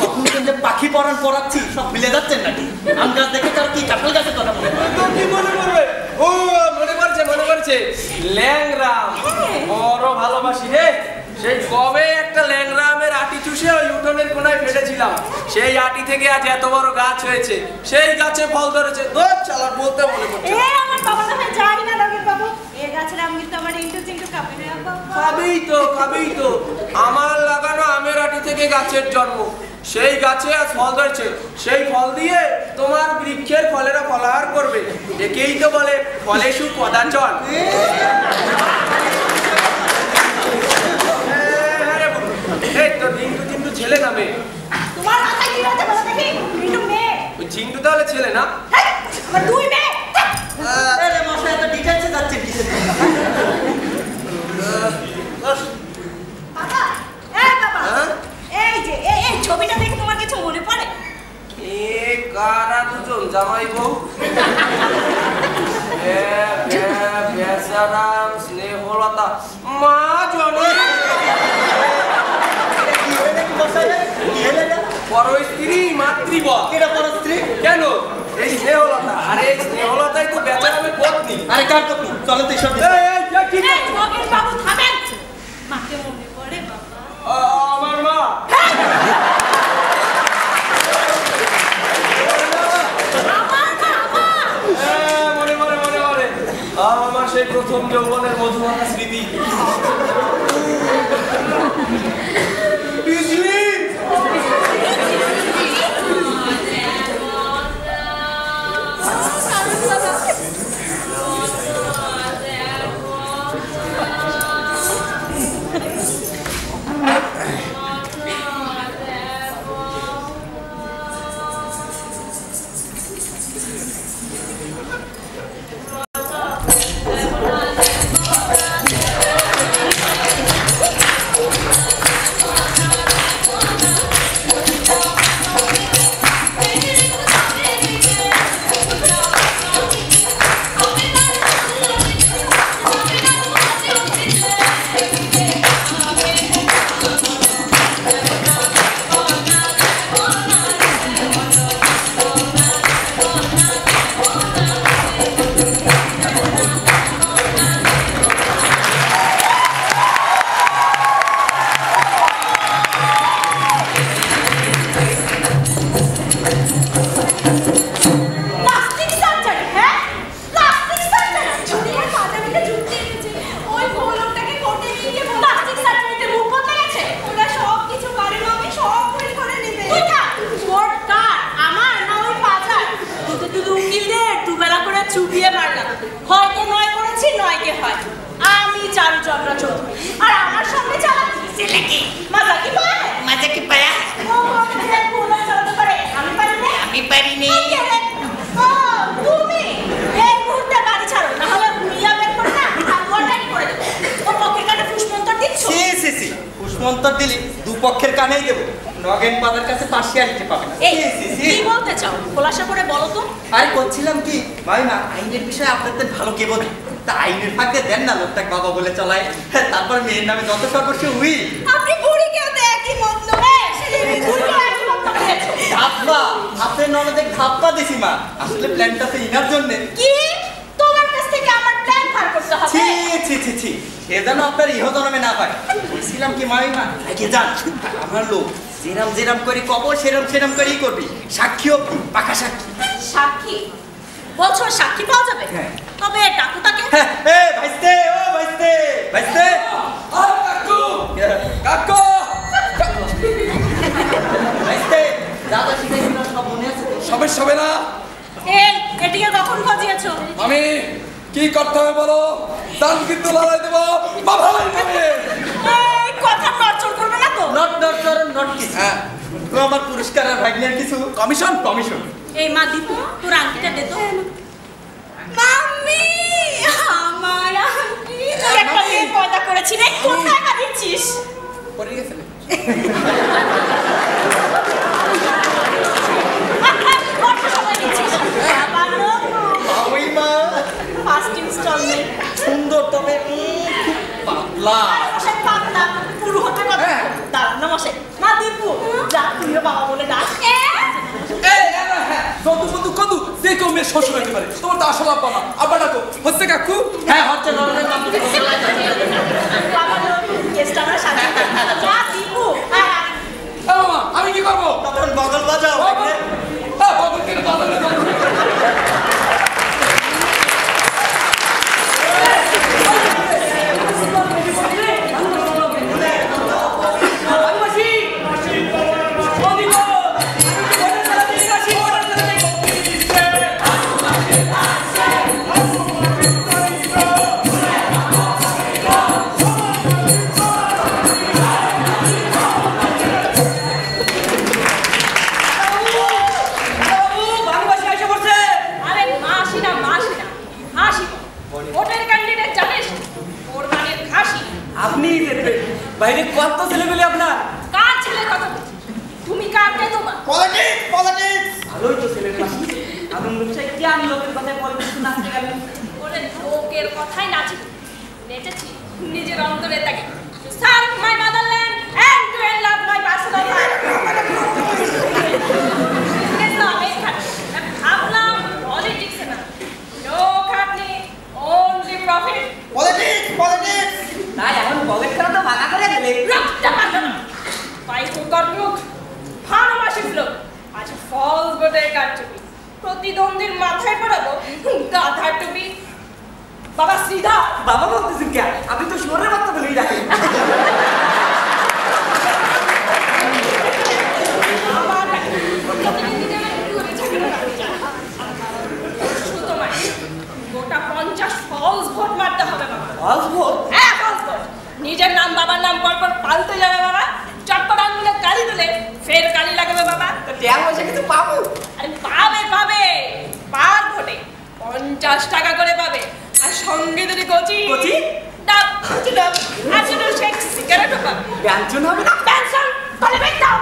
কখন যে পাখি পরান পড়াচ্ছি সব ভুলে যাচ্ছেন নাকি? আম গাছ দেখে তার কি কাঁঠাল গাছের কথা মনে পড়ে? তো কি মনে পড়বে? ও মনে পড়ছে ল্যাংড়া বড় ভালোবাসি রে। সেই কবে একটা ল্যাংড়া আমের আটি চুষে ওই উঠোনের কোনায় ফেলেছিলাম। সেই আটি থেকে আজ এত বড় গাছ হয়েছে, সেই গাছে ফল ধরেছে। তোর চালার বলতে মনে পড়ছে। আমার বাবা তো জানি না রবির বাবু, এই গাছের আম কিন্তু আমার ইন্টু চিন্টু খাবে না বাবা। খাবেই তো। আমার লাগানো আমের আটি থেকে গাছের জন্ম। সেই গাছে আজ ফল ধরছে, সেই ফল দিয়ে তোমার বৃক্ষের ফলেরা ফলাহার করবে। একেই তো বলে ফলেষু কদাচন। এই তো ঝিঙ্টু ছেলে না মেয়ে? তোমার মাথায় কি হয়েছে বলো দেখি? ঝিঙ্টু মেয়ে। ওই ঝিঙ্টু তাহলে ছেলে না? আমার 2 মেয়ে। আরে মশাই, এত ডিটেইলসে যাচ্ছেন কিসের? বাবা, বাবা, এই যে এই ছবিটা দেখে তোমার কিছু মনে পড়ে? কারা দুজন জামাই বউ? বেচারাম স্নেহলতা মা জননী বড় স্ত্রী মাতৃবৎ। কেটা বড় স্ত্রী? কেন? এই স্নেহলতা। আরে স্নেহলতাই তো বেচারামের পত্নী। আরে কার পত্নী? চলো তো এসব রবির বাবু থামেন। মাকে মনে পড়ে বাবা? আমার মা। আমার সেই প্রথম যৌবনের মধুমাখা স্মৃতি। চুপিয়ে মারলাম। হয়তো নয় করেছি, নয়কে হয়। আমি চারুচন্দ্রা চৌধুরী, আর আমার সঙ্গে চালাচ্ছি ছেলে কি মাজা কি পায়? মাজা কি পায়া? ও আমাকে চালাতে পারে, আমি পারি না। আমি পারিনি। ও তুমি এই মুহূর্তে বাড়ি ছাড়ো, না হলে মিয়া বের করে না আগুয়াটাই করে দেবো। ও পক্ষে কানে ফুসমন্তর দিচ্ছ? সি কুসমন্তর দিলি দুপক্ষের কানেই দেবো, নগেন পাতার কাছে পার্সিয়ালিটি পাবে না। এই কি বলতে চাও খোলাসা করে বলো তো। আরে বলছিলাম কি মামিমা, আইনের বিষয়ে আপনাদের ভালো কে বোঝে, তা আইনের ফাঁকে দেন না লোকটাকে বাবা বলে চলায়, তারপর মেয়ের নামে যত সর্বস্ব উই। আপনি বুড়িকেও তো একই মন্তব্যে, সেদিন বুড়িকেও একই মন্তব্য দিয়েছো। ধাপ্পা আপনার ননদে ধাপ্পা দিছি মা, আসলে প্ল্যানটা তো ইনার জন্যে। কি তোমার কাছ থেকে আমার প্ল্যান বার করতে হবে? ছি সে যেন আপনার ইহ জন্মে না পায়। বলছিলাম কি মামিমা, আগে যান, আমার লোক যেরাম করে কব সেরাম করেই করবি, সাক্ষীও পাকা সাক্ষী। সাক্ষী বলছো? সাক্ষী পাওয়া যাবে? হ্যাঁ। তবে ডাকু তাকে। ভাইস্তে ভাইস্তে কাকু ভাইস্তে দাদা শিখাইছিল সব মনে আছে তো? সমস্যা হবে না। এই এটিকে কখন বাজিয়েছো? আমি কি করতে হবে বলো, দান কিন্তু লড়াই দেবো বাবাই নেবে। এই কথা নড়চড় করবে না তো? নট কিছু। হ্যাঁ, তো আমার পুরস্কার আর ভাগ্নের কিছু কমিশন। এই মা দীপু তোর আংটিটা দে তো। মাম্মি আমার আংটি তুই একটা মেয়ে পয়দা করেছিস রে, কোথায় কাটিয়েছিস? পড়ে গেছে না? কত সময় নিচ্ছিস? আবার মামিমা ফার্স্ট ইনস্টলমেন্ট। সুন্দর, তবে খুব পাতলা। মশাই পাতলা পুরো হতে কথা। হ্যাঁ। দাঁড়ান না মশাই। মা দীপু যা তুইও বাবা বলে ডাক। বন্ধু কদু যে কেউ মেয়ে শ্বশুর হতে পারে, তোমার তো আসল আব্বা না, আব্বা ডাকো। হচ্ছে কাকু? হ্যাঁ হচ্ছে নরনের নাম। বাবা কেসটা আমরা সাথে। মা দীপু মামা আমি কি করবো? তখন বগল বাজাও। বদল কেটে বদল বাইরে কত ছেলে পেলে আপনার? কার ছেলে কথা বলছিস? তুমি কার কে তোমার? পলিটিক্স ভালোই তো ছেলের পাশে আনন্দ চাই কি আমি লোকের কথায় পলিটিক্স নাচতে গেলেন। ওরে লোকের কথাই নাচি নেচেছি নিজের অন্তরে তাকে serve my motherland and to and love my personal life. ভাবলাম পলিটিক্স না, নো খাটনি ওনলি প্রফিট। পলিটিক্স তাই এখন বলের খেলা তো ভাগা করে গেলে রক্তটা পারবে না পাইকুকার লোক ভালোবাসিস লোক আজ ফলস গোটের কাটছবি প্রতিদ্বন্দ্বীর মাথায় পড়াবো গাধার টুপি। বাবা শ্রীধর বাবা বলতেছেন কে? আপনি তো শোরের বাচ্চা বলেই রাখেন। আমার প্রতিনিধিদের দূরে ঝগড়া রাখছে। শুধু নয়, গোটা 50 ফলস ভোট মারতে হবে বাবা। False vote? হ্যাঁ ফলস ভোট। নিজের নাম বাবার নাম পরপর পাল্টে যাবে বাবা। চটপট আঙুলে কালি দিলে ফের কালি লাগবে বাবা। ট্যাং পয়সা কিছু পাবো? আরে পাবে পার ভোটে 50 টাকা করে পাবে। আর সঙ্গে যদি কচি ডাব আর যদি শেক সিগারেটও পাবে। ব্যঞ্জন হবে না? পেনশন তাহলে ভাই দাও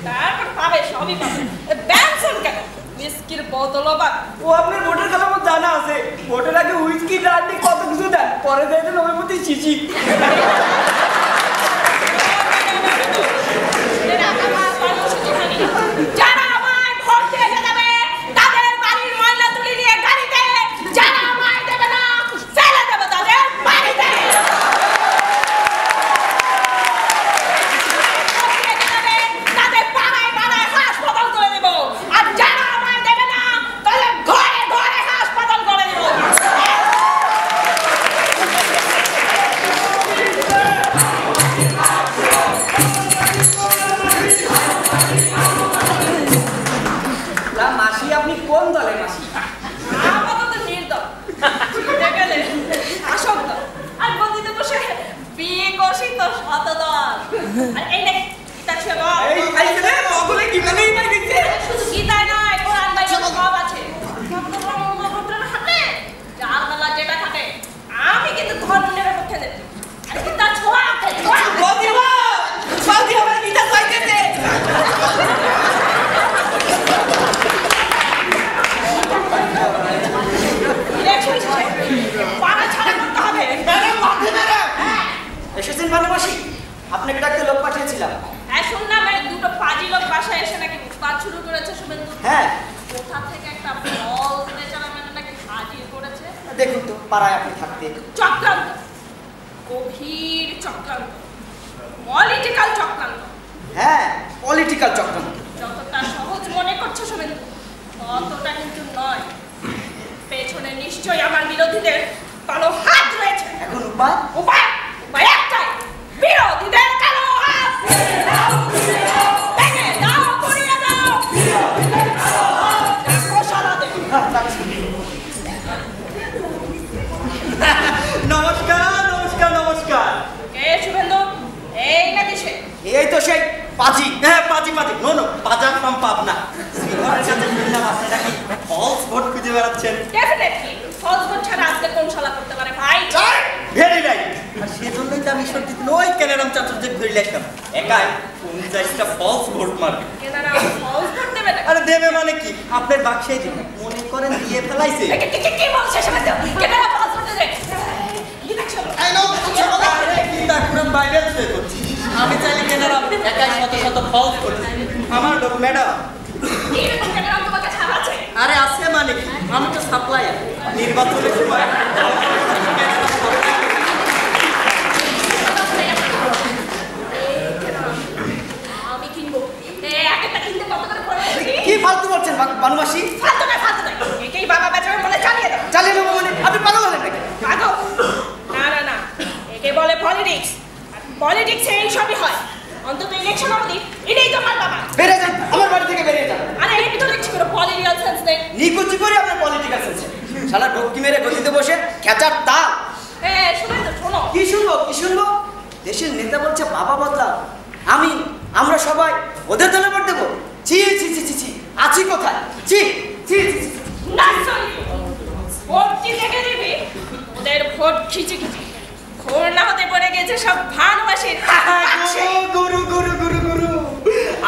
তারপর পাবে সবই পাবে। পেনশন কেন? উইস্কির বোতল বা ও আপনার ভোটের কথা আমার জানা আছে। ভোটের আগে উইস্কি ব্রান্ডি কত কিছু দেন, পরে দেয় দেন ওর মধ্যে চিচি। যারা আমায় ভোট দিয়ে যাবে তাদের বাড়ির ময়লা তুলে নিয়ে গাড়িতে, যারা আমায় দেবে না ফেলে দেবে তাদের বাড়িতে। তাদের পাড়ায় পাড়ায় হাসপাতাল করে দেব, আর যারা আমায় দেবে না তাদের ঘরে ঘরে হাসপাতাল করে দেব। মাসি আপনি কোন দলে মাসি? আপাতত নির্দল, জিতে গেলে শাসক দল। আর গদিতে বসে বিয়ে কর হতদল। আর এই নে, গীতা ছুঁয়ে বল। এই খাইছে রে ওগুলো কি মানে নাই দিচ্ছে শুধু গীতায় নয়, কোরআন বাইবেল সব আছে। ব্রহ্মপুত্রের হাতে যার বেলা যেটা থাকে, আমি কিন্তু ধর্মের পক্ষে নেই। আর গীতা ছোঁয়া আছে, ছোঁয়া। বদিবা বদি আমার গীতা কইতেছে ইলেকশন শেষে পাড়া ছাড়া করতে হবে। এসেছেন ভালোবাসি, আপনাকে ডাকতে লোক পাঠিয়েছিলাম। হ্যাঁ, শুনলাম এই দুটো পাজি লোক বাসায় এসে নাকি উৎপাত শুরু করেছে শুভেন্দু। হ্যাঁ, কোথা থেকে একটা ফল বেচারা মানে নাকি হাজির করেছে। দেখুন তো পাড়ায় আপনি থাকতে। চক্রান্ত, গভীর চক্রান্ত, পলিটিক্যাল চক্রান্ত। হ্যাঁ, পলিটিক্যাল চক্রান্ত। যতটা সহজ মনে করছো শুভেন্দু, ততটা কিন্তু নয়। পেছনে নিশ্চয়ই আমার বিরোধীদের কালো হাত রয়েছে। এখন উপায়? উপায় উপায় একটাই, বিরোধীদের কালো হাত ভেঙে দাও, পুড়িয়ে দাও। দেখো সারাদিন। হ্যাঁ, রাখছি। নমস্কার নমস্কার নমস্কার। কে শুভেন্দু? এই না দিশে। এই তো সেই পাজি। হ্যাঁ পাজি পাজি, নো নো, পাজা ফ্রম পাবনা। শ্রীধরের সাথে শুনলাম আপনারা কি ফলস ভোট খুঁজে বেড়াচ্ছেন। ডেফিনেটলি ফলস ভোট ছাড়া আজকে কোন শালা করতে পারে ভাই? Very right. আর সেজন্যই তো আমি সত্যি ওই ক্যানারাম চাচুদের ধরে আসলাম। একাই 50টা ফলস ভোট মারবে। কেনারা ফলস ভোট দেবে না। আরে দেবে মানে কি, আপনার বাক্সে দিবে, মনে করেন দিয়ে ফেলাইছে। কি বলছে শুভেন্দু? কেনারা ফলস ভোট দেবে? বাইবেল পে করছি। আমি চাইলে কেনারাম একাই শত শত ফলস করছি। আমার লোক ম্যাডাম। এরকম কেনারা তোমাকে ছাড়াচ্ছে? আরে আছে মানে কি, আমি তো সাপ্লায়ার। নির্বাচনের সময় আমি কিনবো। একটা কিনতে কত করে পড়ে? কি ফালতু বলছেন বানুবাসী? ফালতু না, ফালতু না। একেই বাবা বেচারা বলে চালিয়ে দাও। চালিয়ে নেবো মানে আপনি পাগল হলেন নাকি? পাগল? না না না, একে বলে পলিটিক্স। পলিটিক্স এই সবই হয়। অন্তত ইলেকশন অবধি এটাই তো আমার বাবা। বেরিয়ে যান, আমার বাড়ি থেকে বেরিয়ে যান। আরে এই তো দেখছি কোনো পলিটিক্যাল সেন্স নেই। নিকুচি করে আপনার পলিটিক্যাল সেন্স। শালা ডোকি মেরে গদিতে বসে খেচার তাল। শুনে তো শোনো। কি শুনবো কি শুনবো? দেশের নেতা বলছে বাবা বদলা, আমরা সবাই ওদের দলে ভোট দেবো। ছি ছি ছি ছি ছি, আছি কোথায়? ছি ছি ছি ছি। না সরি, ভোট জিতে দিবি, ওদের ভোট খিচি খিচি। ঘোর না হতে পড়ে গেছে সব ভানুবাসীর। গুরু গুরু গুরু গুরু,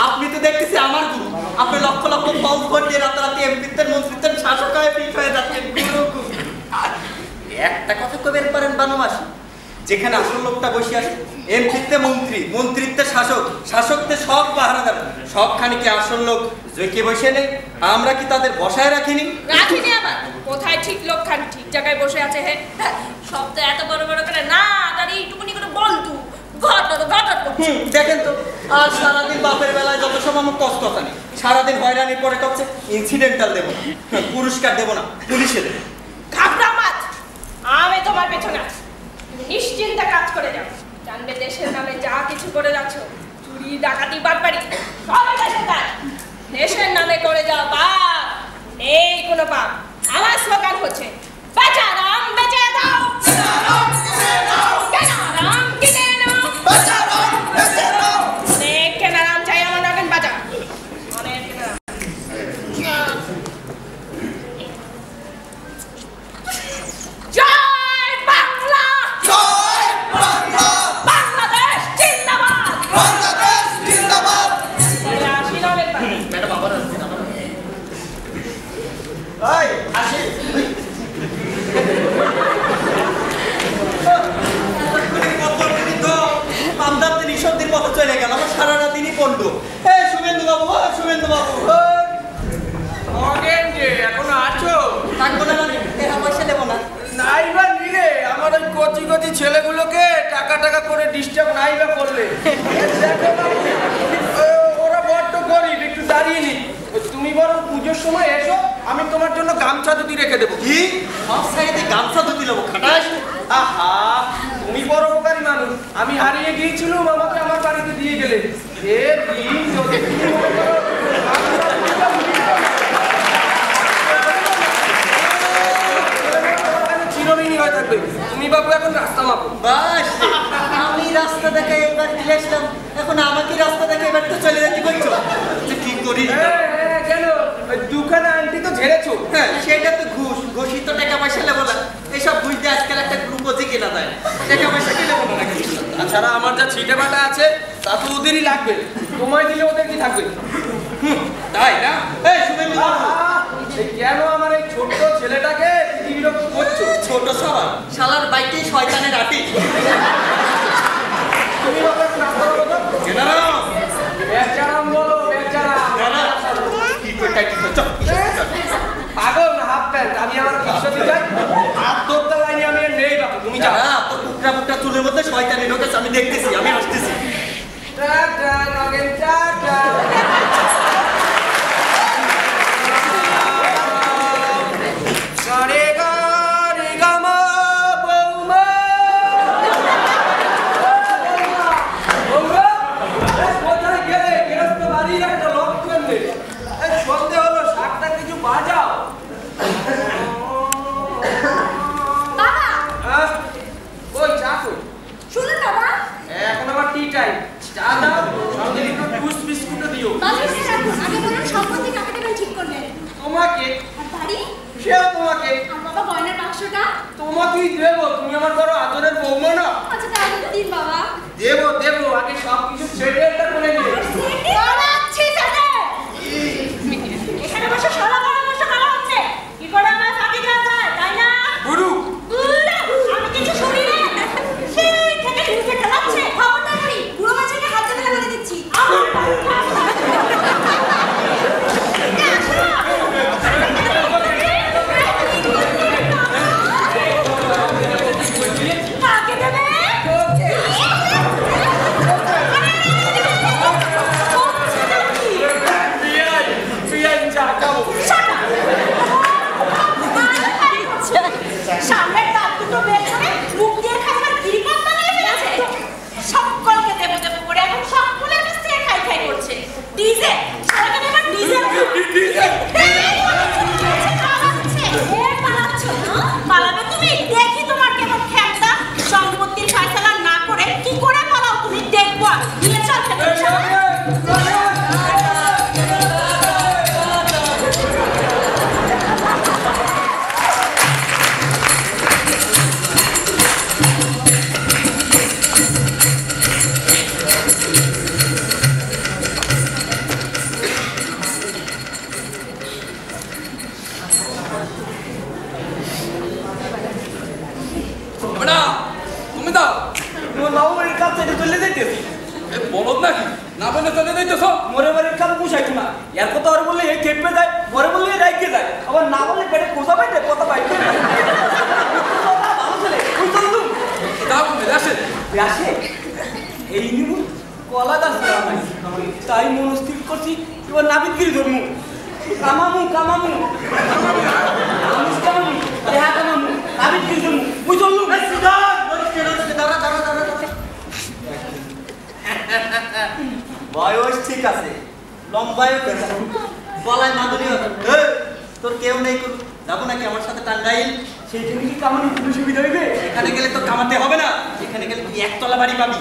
আপনি তো দেখতেছি আমার গুরু। আপনি লক্ষ লক্ষ ফলস ভোট দিয়ে রাতারাতি এমপিত্বের মন্ত্রিত্বের শাসক হয়ে পিঠ হয়ে যাচ্ছেন। গুরু গুরু, একটা কথা কবের পারেন বানবাসী, যেখানে আসল লোকটা বসে আছে এমপিত্বে মন্ত্রী, মন্ত্রিত্বে শাসক, শাসকতে সব পাহারাদার, সবখানে কি আসল লোক জেকে বসে নেই? আমরা কি তাদের বসায় রাখিনি? রাখিনি আবার। কোথায় ঠিক লোকখান ঠিক জায়গায় বসে আছে? হে সব তো এত বড় বড় করে না, তার এইটুকুনি করে বলতু ঘটর ঘটর করছে। দেখেন তো, আর সারাদিন বাপের বেলায় যত সময় আমার কষ্ট নেই, সারাদিন হয়রানির পরে টপছে ইনসিডেন্টাল দেবো না, পুরস্কার দেবো না, পুলিশে দেবো। ঘাবড়া মাছ, আমি তোমার পেছনে আছি। নিশ্চিন্তে কাজ করে যাও। জানবে দেশের নামে যা কিছু করে যাচ্ছ, চুরি ডাকাতি বাটপাড়ি সবই দেশের কাজ। দেশের নামে করে যাও পাপ, এই কোনো পাপ। আমার স্লোগান হচ্ছে বেচারাম বেচে দাও, কেনারাম কিনে নাও। অনেক কেনারাম চাই আমার নগেন বাজার, অনেক কেনারাম। জয় বাংলা, বাংলাদেশ জিন্দাবাদ। আসি নগেন বাজার। এই আসি, আমদার দিন ঈশ্বরদের পথে চলে গেল, আমার সারা রাতিনই পড়ল। শুভেন্দু বাবু, শুভেন্দু বাবু মগেন যে এখনো আছো? থাকবো না, টাকা পয়সা দেবো না। নাইবা নিলে আমার ওই কচি কচি ছেলেগুলোকে টাকা টাকা করে ডিস্টার্ব নাইবা করলে। দেখো না, ওরা বড্ড গরিব, একটু দাঁড়িয়ে নি। তুমি বরং পুজোর সময় এসো, আমি তোমার জন্য গামছা ধুতি রেখে দেবো। কি সব সাইডে গামছা ধুতি নেবো? খাটাস। আহা, তুমি বড় উপকারী মানুষ। আমি হারিয়ে গিয়েছিলাম, আমাকে আমার বাড়িতে দিয়ে গেলে। এ দিন যদি তুমি মনে করো গামছা চিরঋণী হয়ে থাকবে। তুমি বাবু এখন রাস্তা মাপো। বাস, আমি রাস্তা দেখাই একবার করি কেন দুখানা আন্টি তো ঝেড়েছো। হ্যাঁ সেটা তো ঘুষ, ঘুষই তো টাকা পয়সা নেবো না। এইসব ঘুষ দিয়ে আজকাল একটা গ্লুকোজই কেনা যায়, টাকা পয়সা কিনে নেবো না নাকি? তাছাড়া আমার যা ছিটে বাটা আছে তা তো ওদেরই লাগবে, তোমায় দিলে ওদের কি থাকবে? তাই না? এই শুভেন্দু কেন আমার এই ছোট্ট ছেলেটাকে বিরক্ত করছো? ছোট সবার শালার বাইকে শয়তানের আটি। তুমি ওকে না করো তো। জেনারেল বেচারাম বলো, বেচারাম। কি করতে চল পাগল না হাফ প্যান্ট, আমি আমার বিশ্বতে যাই হাত ধরতে লাইনি আমি আর নেই বাবু, তুমি যাও। যারা তোর টুকরা টুকরা চুলের মধ্যে শয়তানি ঢোকেছে আমি দেখতেছি, আমি আসতেছি। Tata Nagen tata. সারে গা রে গা মা বৌমা। বৌমা, কোথায় গেলে? গেরস্ত বাড়ির একটা লোক করলে। সন্ধে হলো, শাকটা কিছু বাজাও। বাবা ওই চা কই? শুনুন বাবা, এখন আবার টি টাইম, চা দাও, সঙ্গে একটু টুস্ট বিস্কুটও দিও। বালিশে রাখুন। আগে বলুন সম্পত্তি কাকে দেবেন ঠিক করলেন? তোমাকে, আর বাড়ি? সেও তোমাকে। আর বাবা গয়নার বাক্সটা? তোমাকেই দেবো, তুমি আমার বড় আদরের বৌমা না। আচ্ছা তাহলে দিন বাবা। দেবো দেবো, আগে সব কিছু সেটেলটা করে নিয়ে। বাড়াচ্ছি তাতে। এখানে বসে সলা পরামর্শ করা হচ্ছে কি করে আমার ফাঁকি দেওয়া যায়, তাই না? গুরু, আমি কিছু শুনি না। সেই থেকে নিচে খেলাচ্ছে। খবরদার করি, বুড়ো বাচ্চাকে হাত ধরে বলে দিচ্ছি। কাকে দেবে? চা খাবো। সামনের দাঁত দুটো বের করে মুখ দিয়ে খাবার গিরিপথ বানিয়ে ফেলেছে। সকলকে দেবো দেবো করে এখন সকলের কাছ থেকে খাই খাই করছে। ডিজে সারাদিন আমার ডিজে পালাবে তুমি, দেখি তোমার কেমন ক্ষমতা। সম্পত্তির ফয়সালা না করে কি করে পালাও তুমি দেখবো। নিয়ে চল খেতে চল। না তুমি দাও, তোমার বাবু বাড়ির কাজ থেকে চলে যাইতেছি। বলদ নাকি না বলে চলে যাইতেছ? মোরে বাড়ির কাজ পুষাইতো না। এর কথা আর বললে এই খেপে যায়, পরে বললে রাইকে যায়, আবার না বললে পেটে কোথা পাইতে কথা পাইতে। ভালো ছেলে, ওই চল তুমি। দাও মেরে আসে। আসে এই নিব কলা গাছ দেওয়া নাই, তাই মনস্থির করছি এবার নাবিদগিরি ধরমু। কামামু কামামু আমিষ কামামু, দেহা কামামু, নাবিদগিরি ধরমু। ওই চল দাঁড়া দাঁড়া দাঁড়া। বয়স ঠিক আছে, লম্বায়ও ঠিক আছে, গলায় মাদুরি হবে। তোর কেউ নেই, যাবো নাকি আমার সাথে টাঙ্গাইল? সেই জন্য কি কামানো কোনো সুবিধা হইবে? এখানে গেলে তো কামাতে হবে না, এখানে গেলে তুই একতলা বাড়ি পাবি,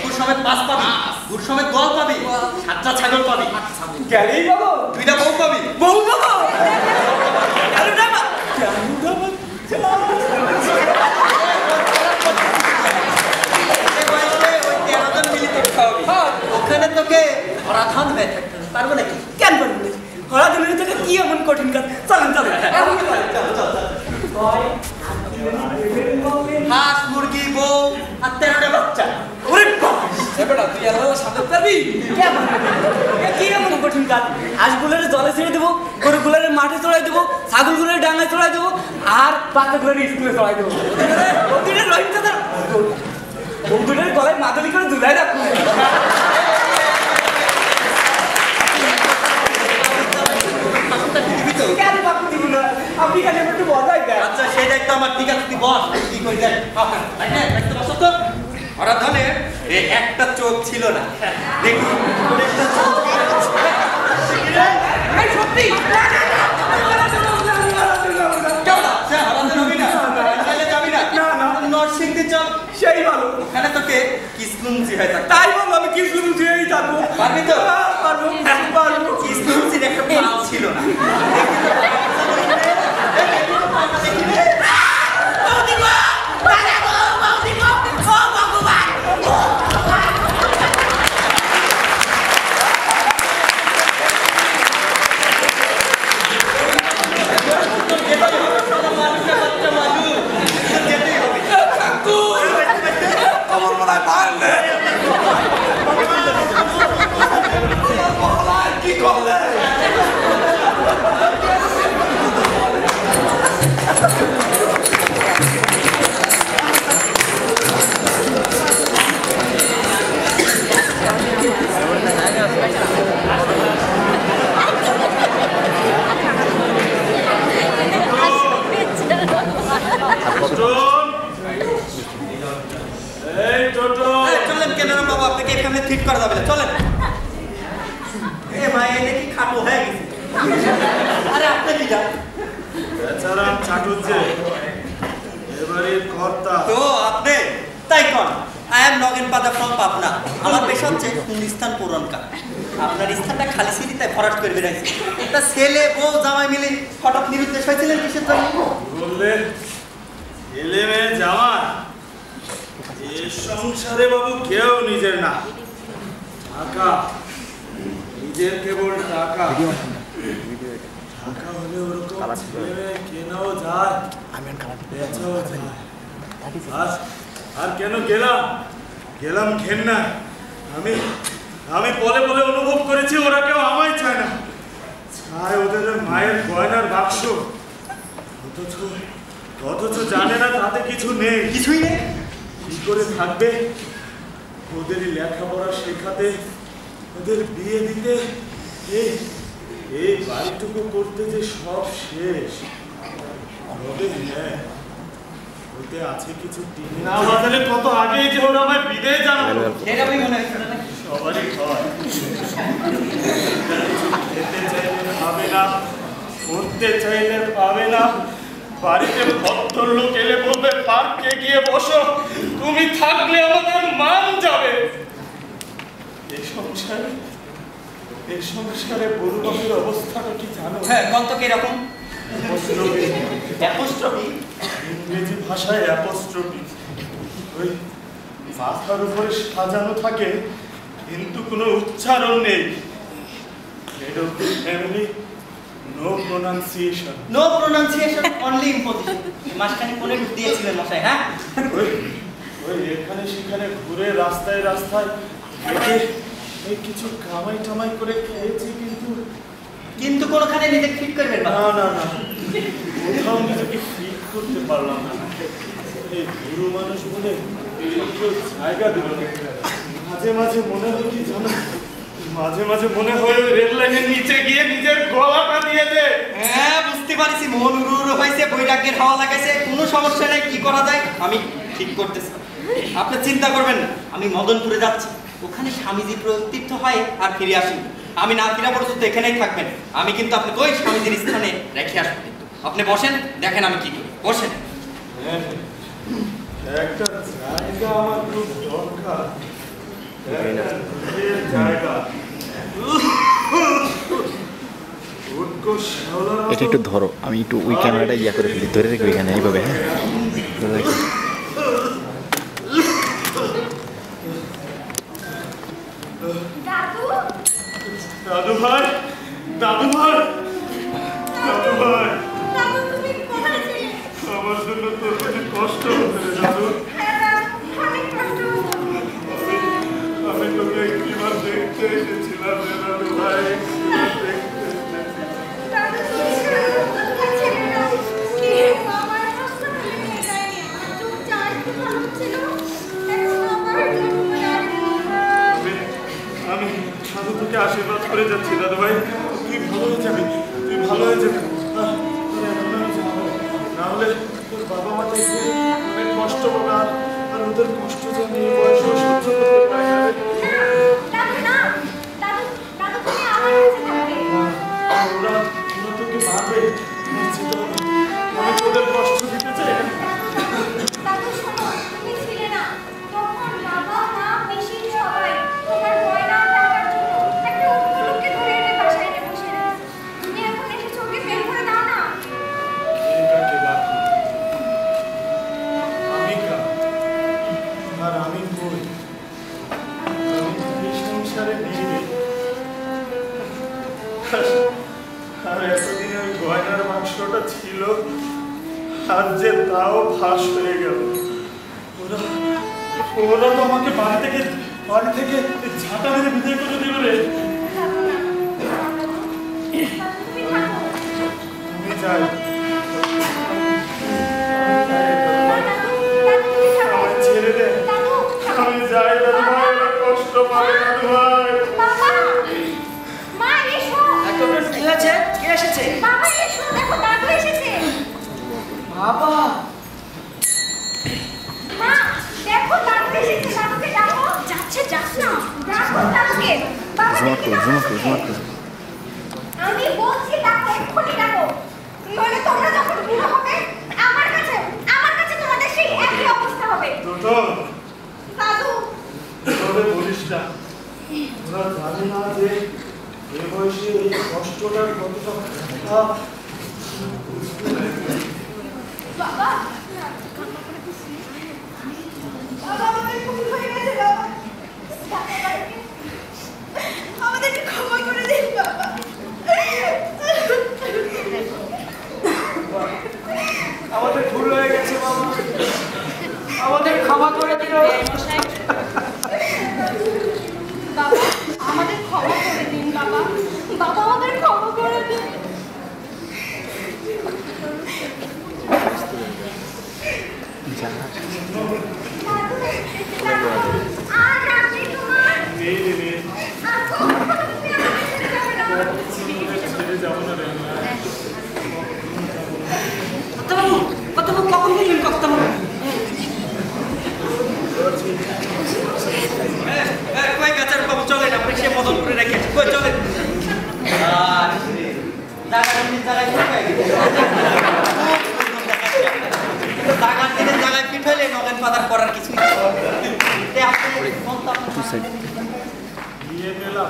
গুড় সমেত পাঁচ পাবি, গুড় সমেত গল পাবি, সাতটা ছাগল পাবি, গেলেই বাবু দুইটা বউ পাবি। বউ বাবু ওখানে তোকে ধরাধান হয়ে থাকতে হবে, পারবো নাকি? কেন পারবো না? হরা দিনের থেকে কি এমন কঠিন কাজ? চলেন চলেন হাঁস মুরগি বউ আর 13টা বাচ্চা। ওরে বাবা! বেটা তুই আর সাথে পাবি? কেমন? এ কি এমন কঠিন কাজ? হাঁসগুলোরে জলে ছেড়ে দেবো, গরুগুলোরে মাঠে চড়াই দেবো, ছাগলগুলোরে ডাঙায় চড়াই দেবো, আর বাচ্চাগুলোরে স্কুলে চড়াই দেবো। ওদিনের রহিমটা তার বন্ধুদের গলায় মাদুলি করে ঝুলাই রাখবো। কেন বাপু দিব না? আপনি খালি একটু বজায় দেন। আচ্ছা সেই দায়িত্ব আমার, ঠিক আছে তুই বস, কি করি দেখ। দেখতে পাচ্ছ তো ধরাধানে একটা চোখ ছিল না, দেখি তোর একটা চোখ। এই সত্যি নরসিংদী চল, সেই ভালো। ওখানে তোকে কিস কিসমুন্সি হয়ে থাকবে। তাই বল আমি কিসমুন্সি হয়েই থাকবো। পারবি তো? পারবো। কিসমুন্সির একটা পাল ছিল না। আমার মনে হয় পারলে কি করলে চলেন কেনারাম বাবু, আপনাকে এখানে ঠিক করা যাবে না, চলেন। এ ভাই এনে কি খাটো হয়ে গেছে। আরে আপনি কি যান বেচারাম চাটুজ্জে এবারে কর্তা। তো আপনি তাই কোন I am Nagen Pada from Pabna. আমার পেশা হচ্ছে স্থান পূরণ কাজ। আপনার স্থানটা খালি সিঁড়ি তাই ভরাট করে বেড়াইছে। একটা ছেলে বউ জামাই মিলে হঠাৎ নিরুদ্দেশ হয়েছিলেন কিসের জন্য? বললে এলে মেয়ে জামা এ সংসারে বাবু কেউ নিজের না। টাকা নিজের কেবল টাকা। টাকা হলে ওরকম ছেলে কেনাও যায়, বেচাও যায়। আর কেন গেলাম ঘেন্না। আমি বলে বলে অনুভব করেছি ওরা কেউ আমায় চায় না, চায় ওদের মায়ের গয়নার বাক্স। অথচ জানে না তাতে কিছু নেই, কিছুই নেই। কি করে থাকবে? ওদের লেখাপড়া শেখাতে, ওদের বিয়ে দিতে, এই বাড়িটুকু করতে যে সব শেষ। ওতে আছে কিছু টিন না বাজালে কত আগেই যে ওরা আমায় বিদায় জানালো। এরকমই মনে হয়েছে না? সবারই হয়। খেতে চাইলে পাবে না, পড়তে চাইলে পাবে না। বাড়িতে ভদ্রলোক এলে বলবে পার্কে গিয়ে বসো, তুমি থাকলে আমাদের মান যাবে। এই সংসারে বড় বাপের অবস্থাটা কি জানো? হ্যাঁ, কত কিরকম? অ্যাপোস্ট্রফি, ইংরেজি ভাষায় অ্যাপোস্ট্রফি। ওই মাথার উপরে সাজানো থাকে কিন্তু কোনো উচ্চারণ নেই। Head of the family, no pronunciation. No pronunciation, only imposition. মাসখানি কোনে ঢুক দিয়েছিলেন মশাই? হ্যাঁ, ওই এখানে সেখানে ঘুরে রাস্তায় এই কিছু কামাই টামাই করে খেয়েছি, কিন্তু কোনখানে নিজে ফিট করবেন না। না কোথাও নিজেকে ফিট করতে পারলাম না। এই গুরু মানুষ বলে জায়গা দিল না। মাঝে মাঝে মনে হয় কি জানো, মাঝে মনে হয় রেল লাইনের নিচে গিয়ে নিজের গলাটা দিয়ে দে। হ্যাঁ, বুঝতে পারছি, মন উড়ু হয়েছে, বৈরাগ্যের হাওয়া লাগাইছে। কোনো সমস্যা নেই, কি করা যায় আমি ঠিক করতেছি। আপনি চিন্তা করবেন না, আমি মদনপুরে যাচ্ছি। ওখানে স্বামীজি প্রতীর্থ হয় আর ফিরে আসি। আমি না ফিরা পর্যন্ত এখানেই থাকবেন। আমি কিন্তু আপনাকে ওই স্বামীজির স্থানে রেখে আসবো। কিন্তু আপনি বসেন, দেখেন আমি কি করি। বসেন। একটা জায়গা আমার খুব দরকার, জায়গা। এটা একটু ধরো, আমি একটু ওই ক্যামেরাটা ইয়া করে ফেলি, ধরে রেখে এখানে এইভাবে। হ্যাঁ, ধরে রেখে। দাদু ভাই, আমার জন্য তোর কাছে কষ্ট হচ্ছে রে দাদু। আমি তোকে একটিবার দেখতে এসেছিলাম রে দাদু ভাই, আমি সাধু তোকে আশীর্বাদ করে যাচ্ছি দাদু ভাই। তুই ভালো হয়ে যাবি। না হলে তোর বাবা মা দেখবে অনেক কষ্ট পাবে, আর ওদের কষ্ট জানি এই বয়সে সহ্য করতে পারে না। ওরা তোকে মারবে, আমি তোদের কষ্ট দিতে চাই না। ভরসাটা ছিল আজ যে তাও ফাঁস হয়ে গেল। ওরা তো আমাকে বাড়ি থেকে ঝাঁটা মেরে বিদায় করে দিল রে। আমি যাই, আমায় ছেড়ে দে, আমি যাই দাদু ভাই, কষ্ট পাবে দাদু ভাই। কি হয়েছে? কে এসেছে? বাবা আমি বলছি দেখো, এক্ষুনি দেখো, নইলে তোমরা যখন বুড়ো হবে আমার কাছে তোমাদের সেই একই অবস্থা হবে। দাদু তবে বলিস না, ওরা জানে না যে এ বয়সে এই কষ্টটার কতটা ব্যথা। বাবা আমাদের ভুল হয়ে গেছে বাবা, আমাদেরকে ক্ষমা করে দিন বাবা। আমাদের ভুল হয়ে গেছে বাবা, আমাদের ক্ষমা করে দিন বাবা, আমাদের ক্ষমা করে দিন বাবা, বাবা আমাদের ক্ষমা করে দিন। আর আমি তোমার আর কখনো তুমি আমাকে ছেড়ে যাবে না। ছেড়ে যাবো না রে। কখন বললেন কখন? কই বেচার বাবু চলেন, আপনি সে মদন করে রেখেছে, কই চলেন। জায়গায় ফিট হইলে নগেন পাতার করার কিছুই দিয়ে গেলাম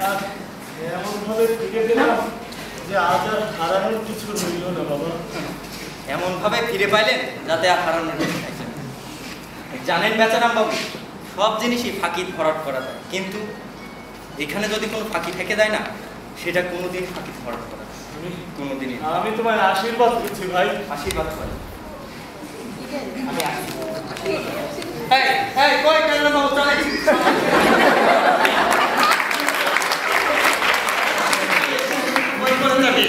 আর এমন ভাবে ফিরে গেলাম যে আজ আর হারানোর কিছু রইল না বাবা। এমন ভাবে ফিরে পাইলেন যাতে আর হারানোর কিছু থাকছে না। জানেন বেচারাম বাবু, সব জিনিসই ফাঁকি ভরাট করা যায়, কিন্তু এখানে যদি কোনো ফাঁকি থেকে যায় না, সেটা কোনোদিন ফাঁকি ভরাট করা যায় কোনোদিনই। আমি তোমায় আশীর্বাদ করছি ভাই। আশীর্বাদ করে আমি আসি। কই কেন বাবু চলে কই করে যাবি?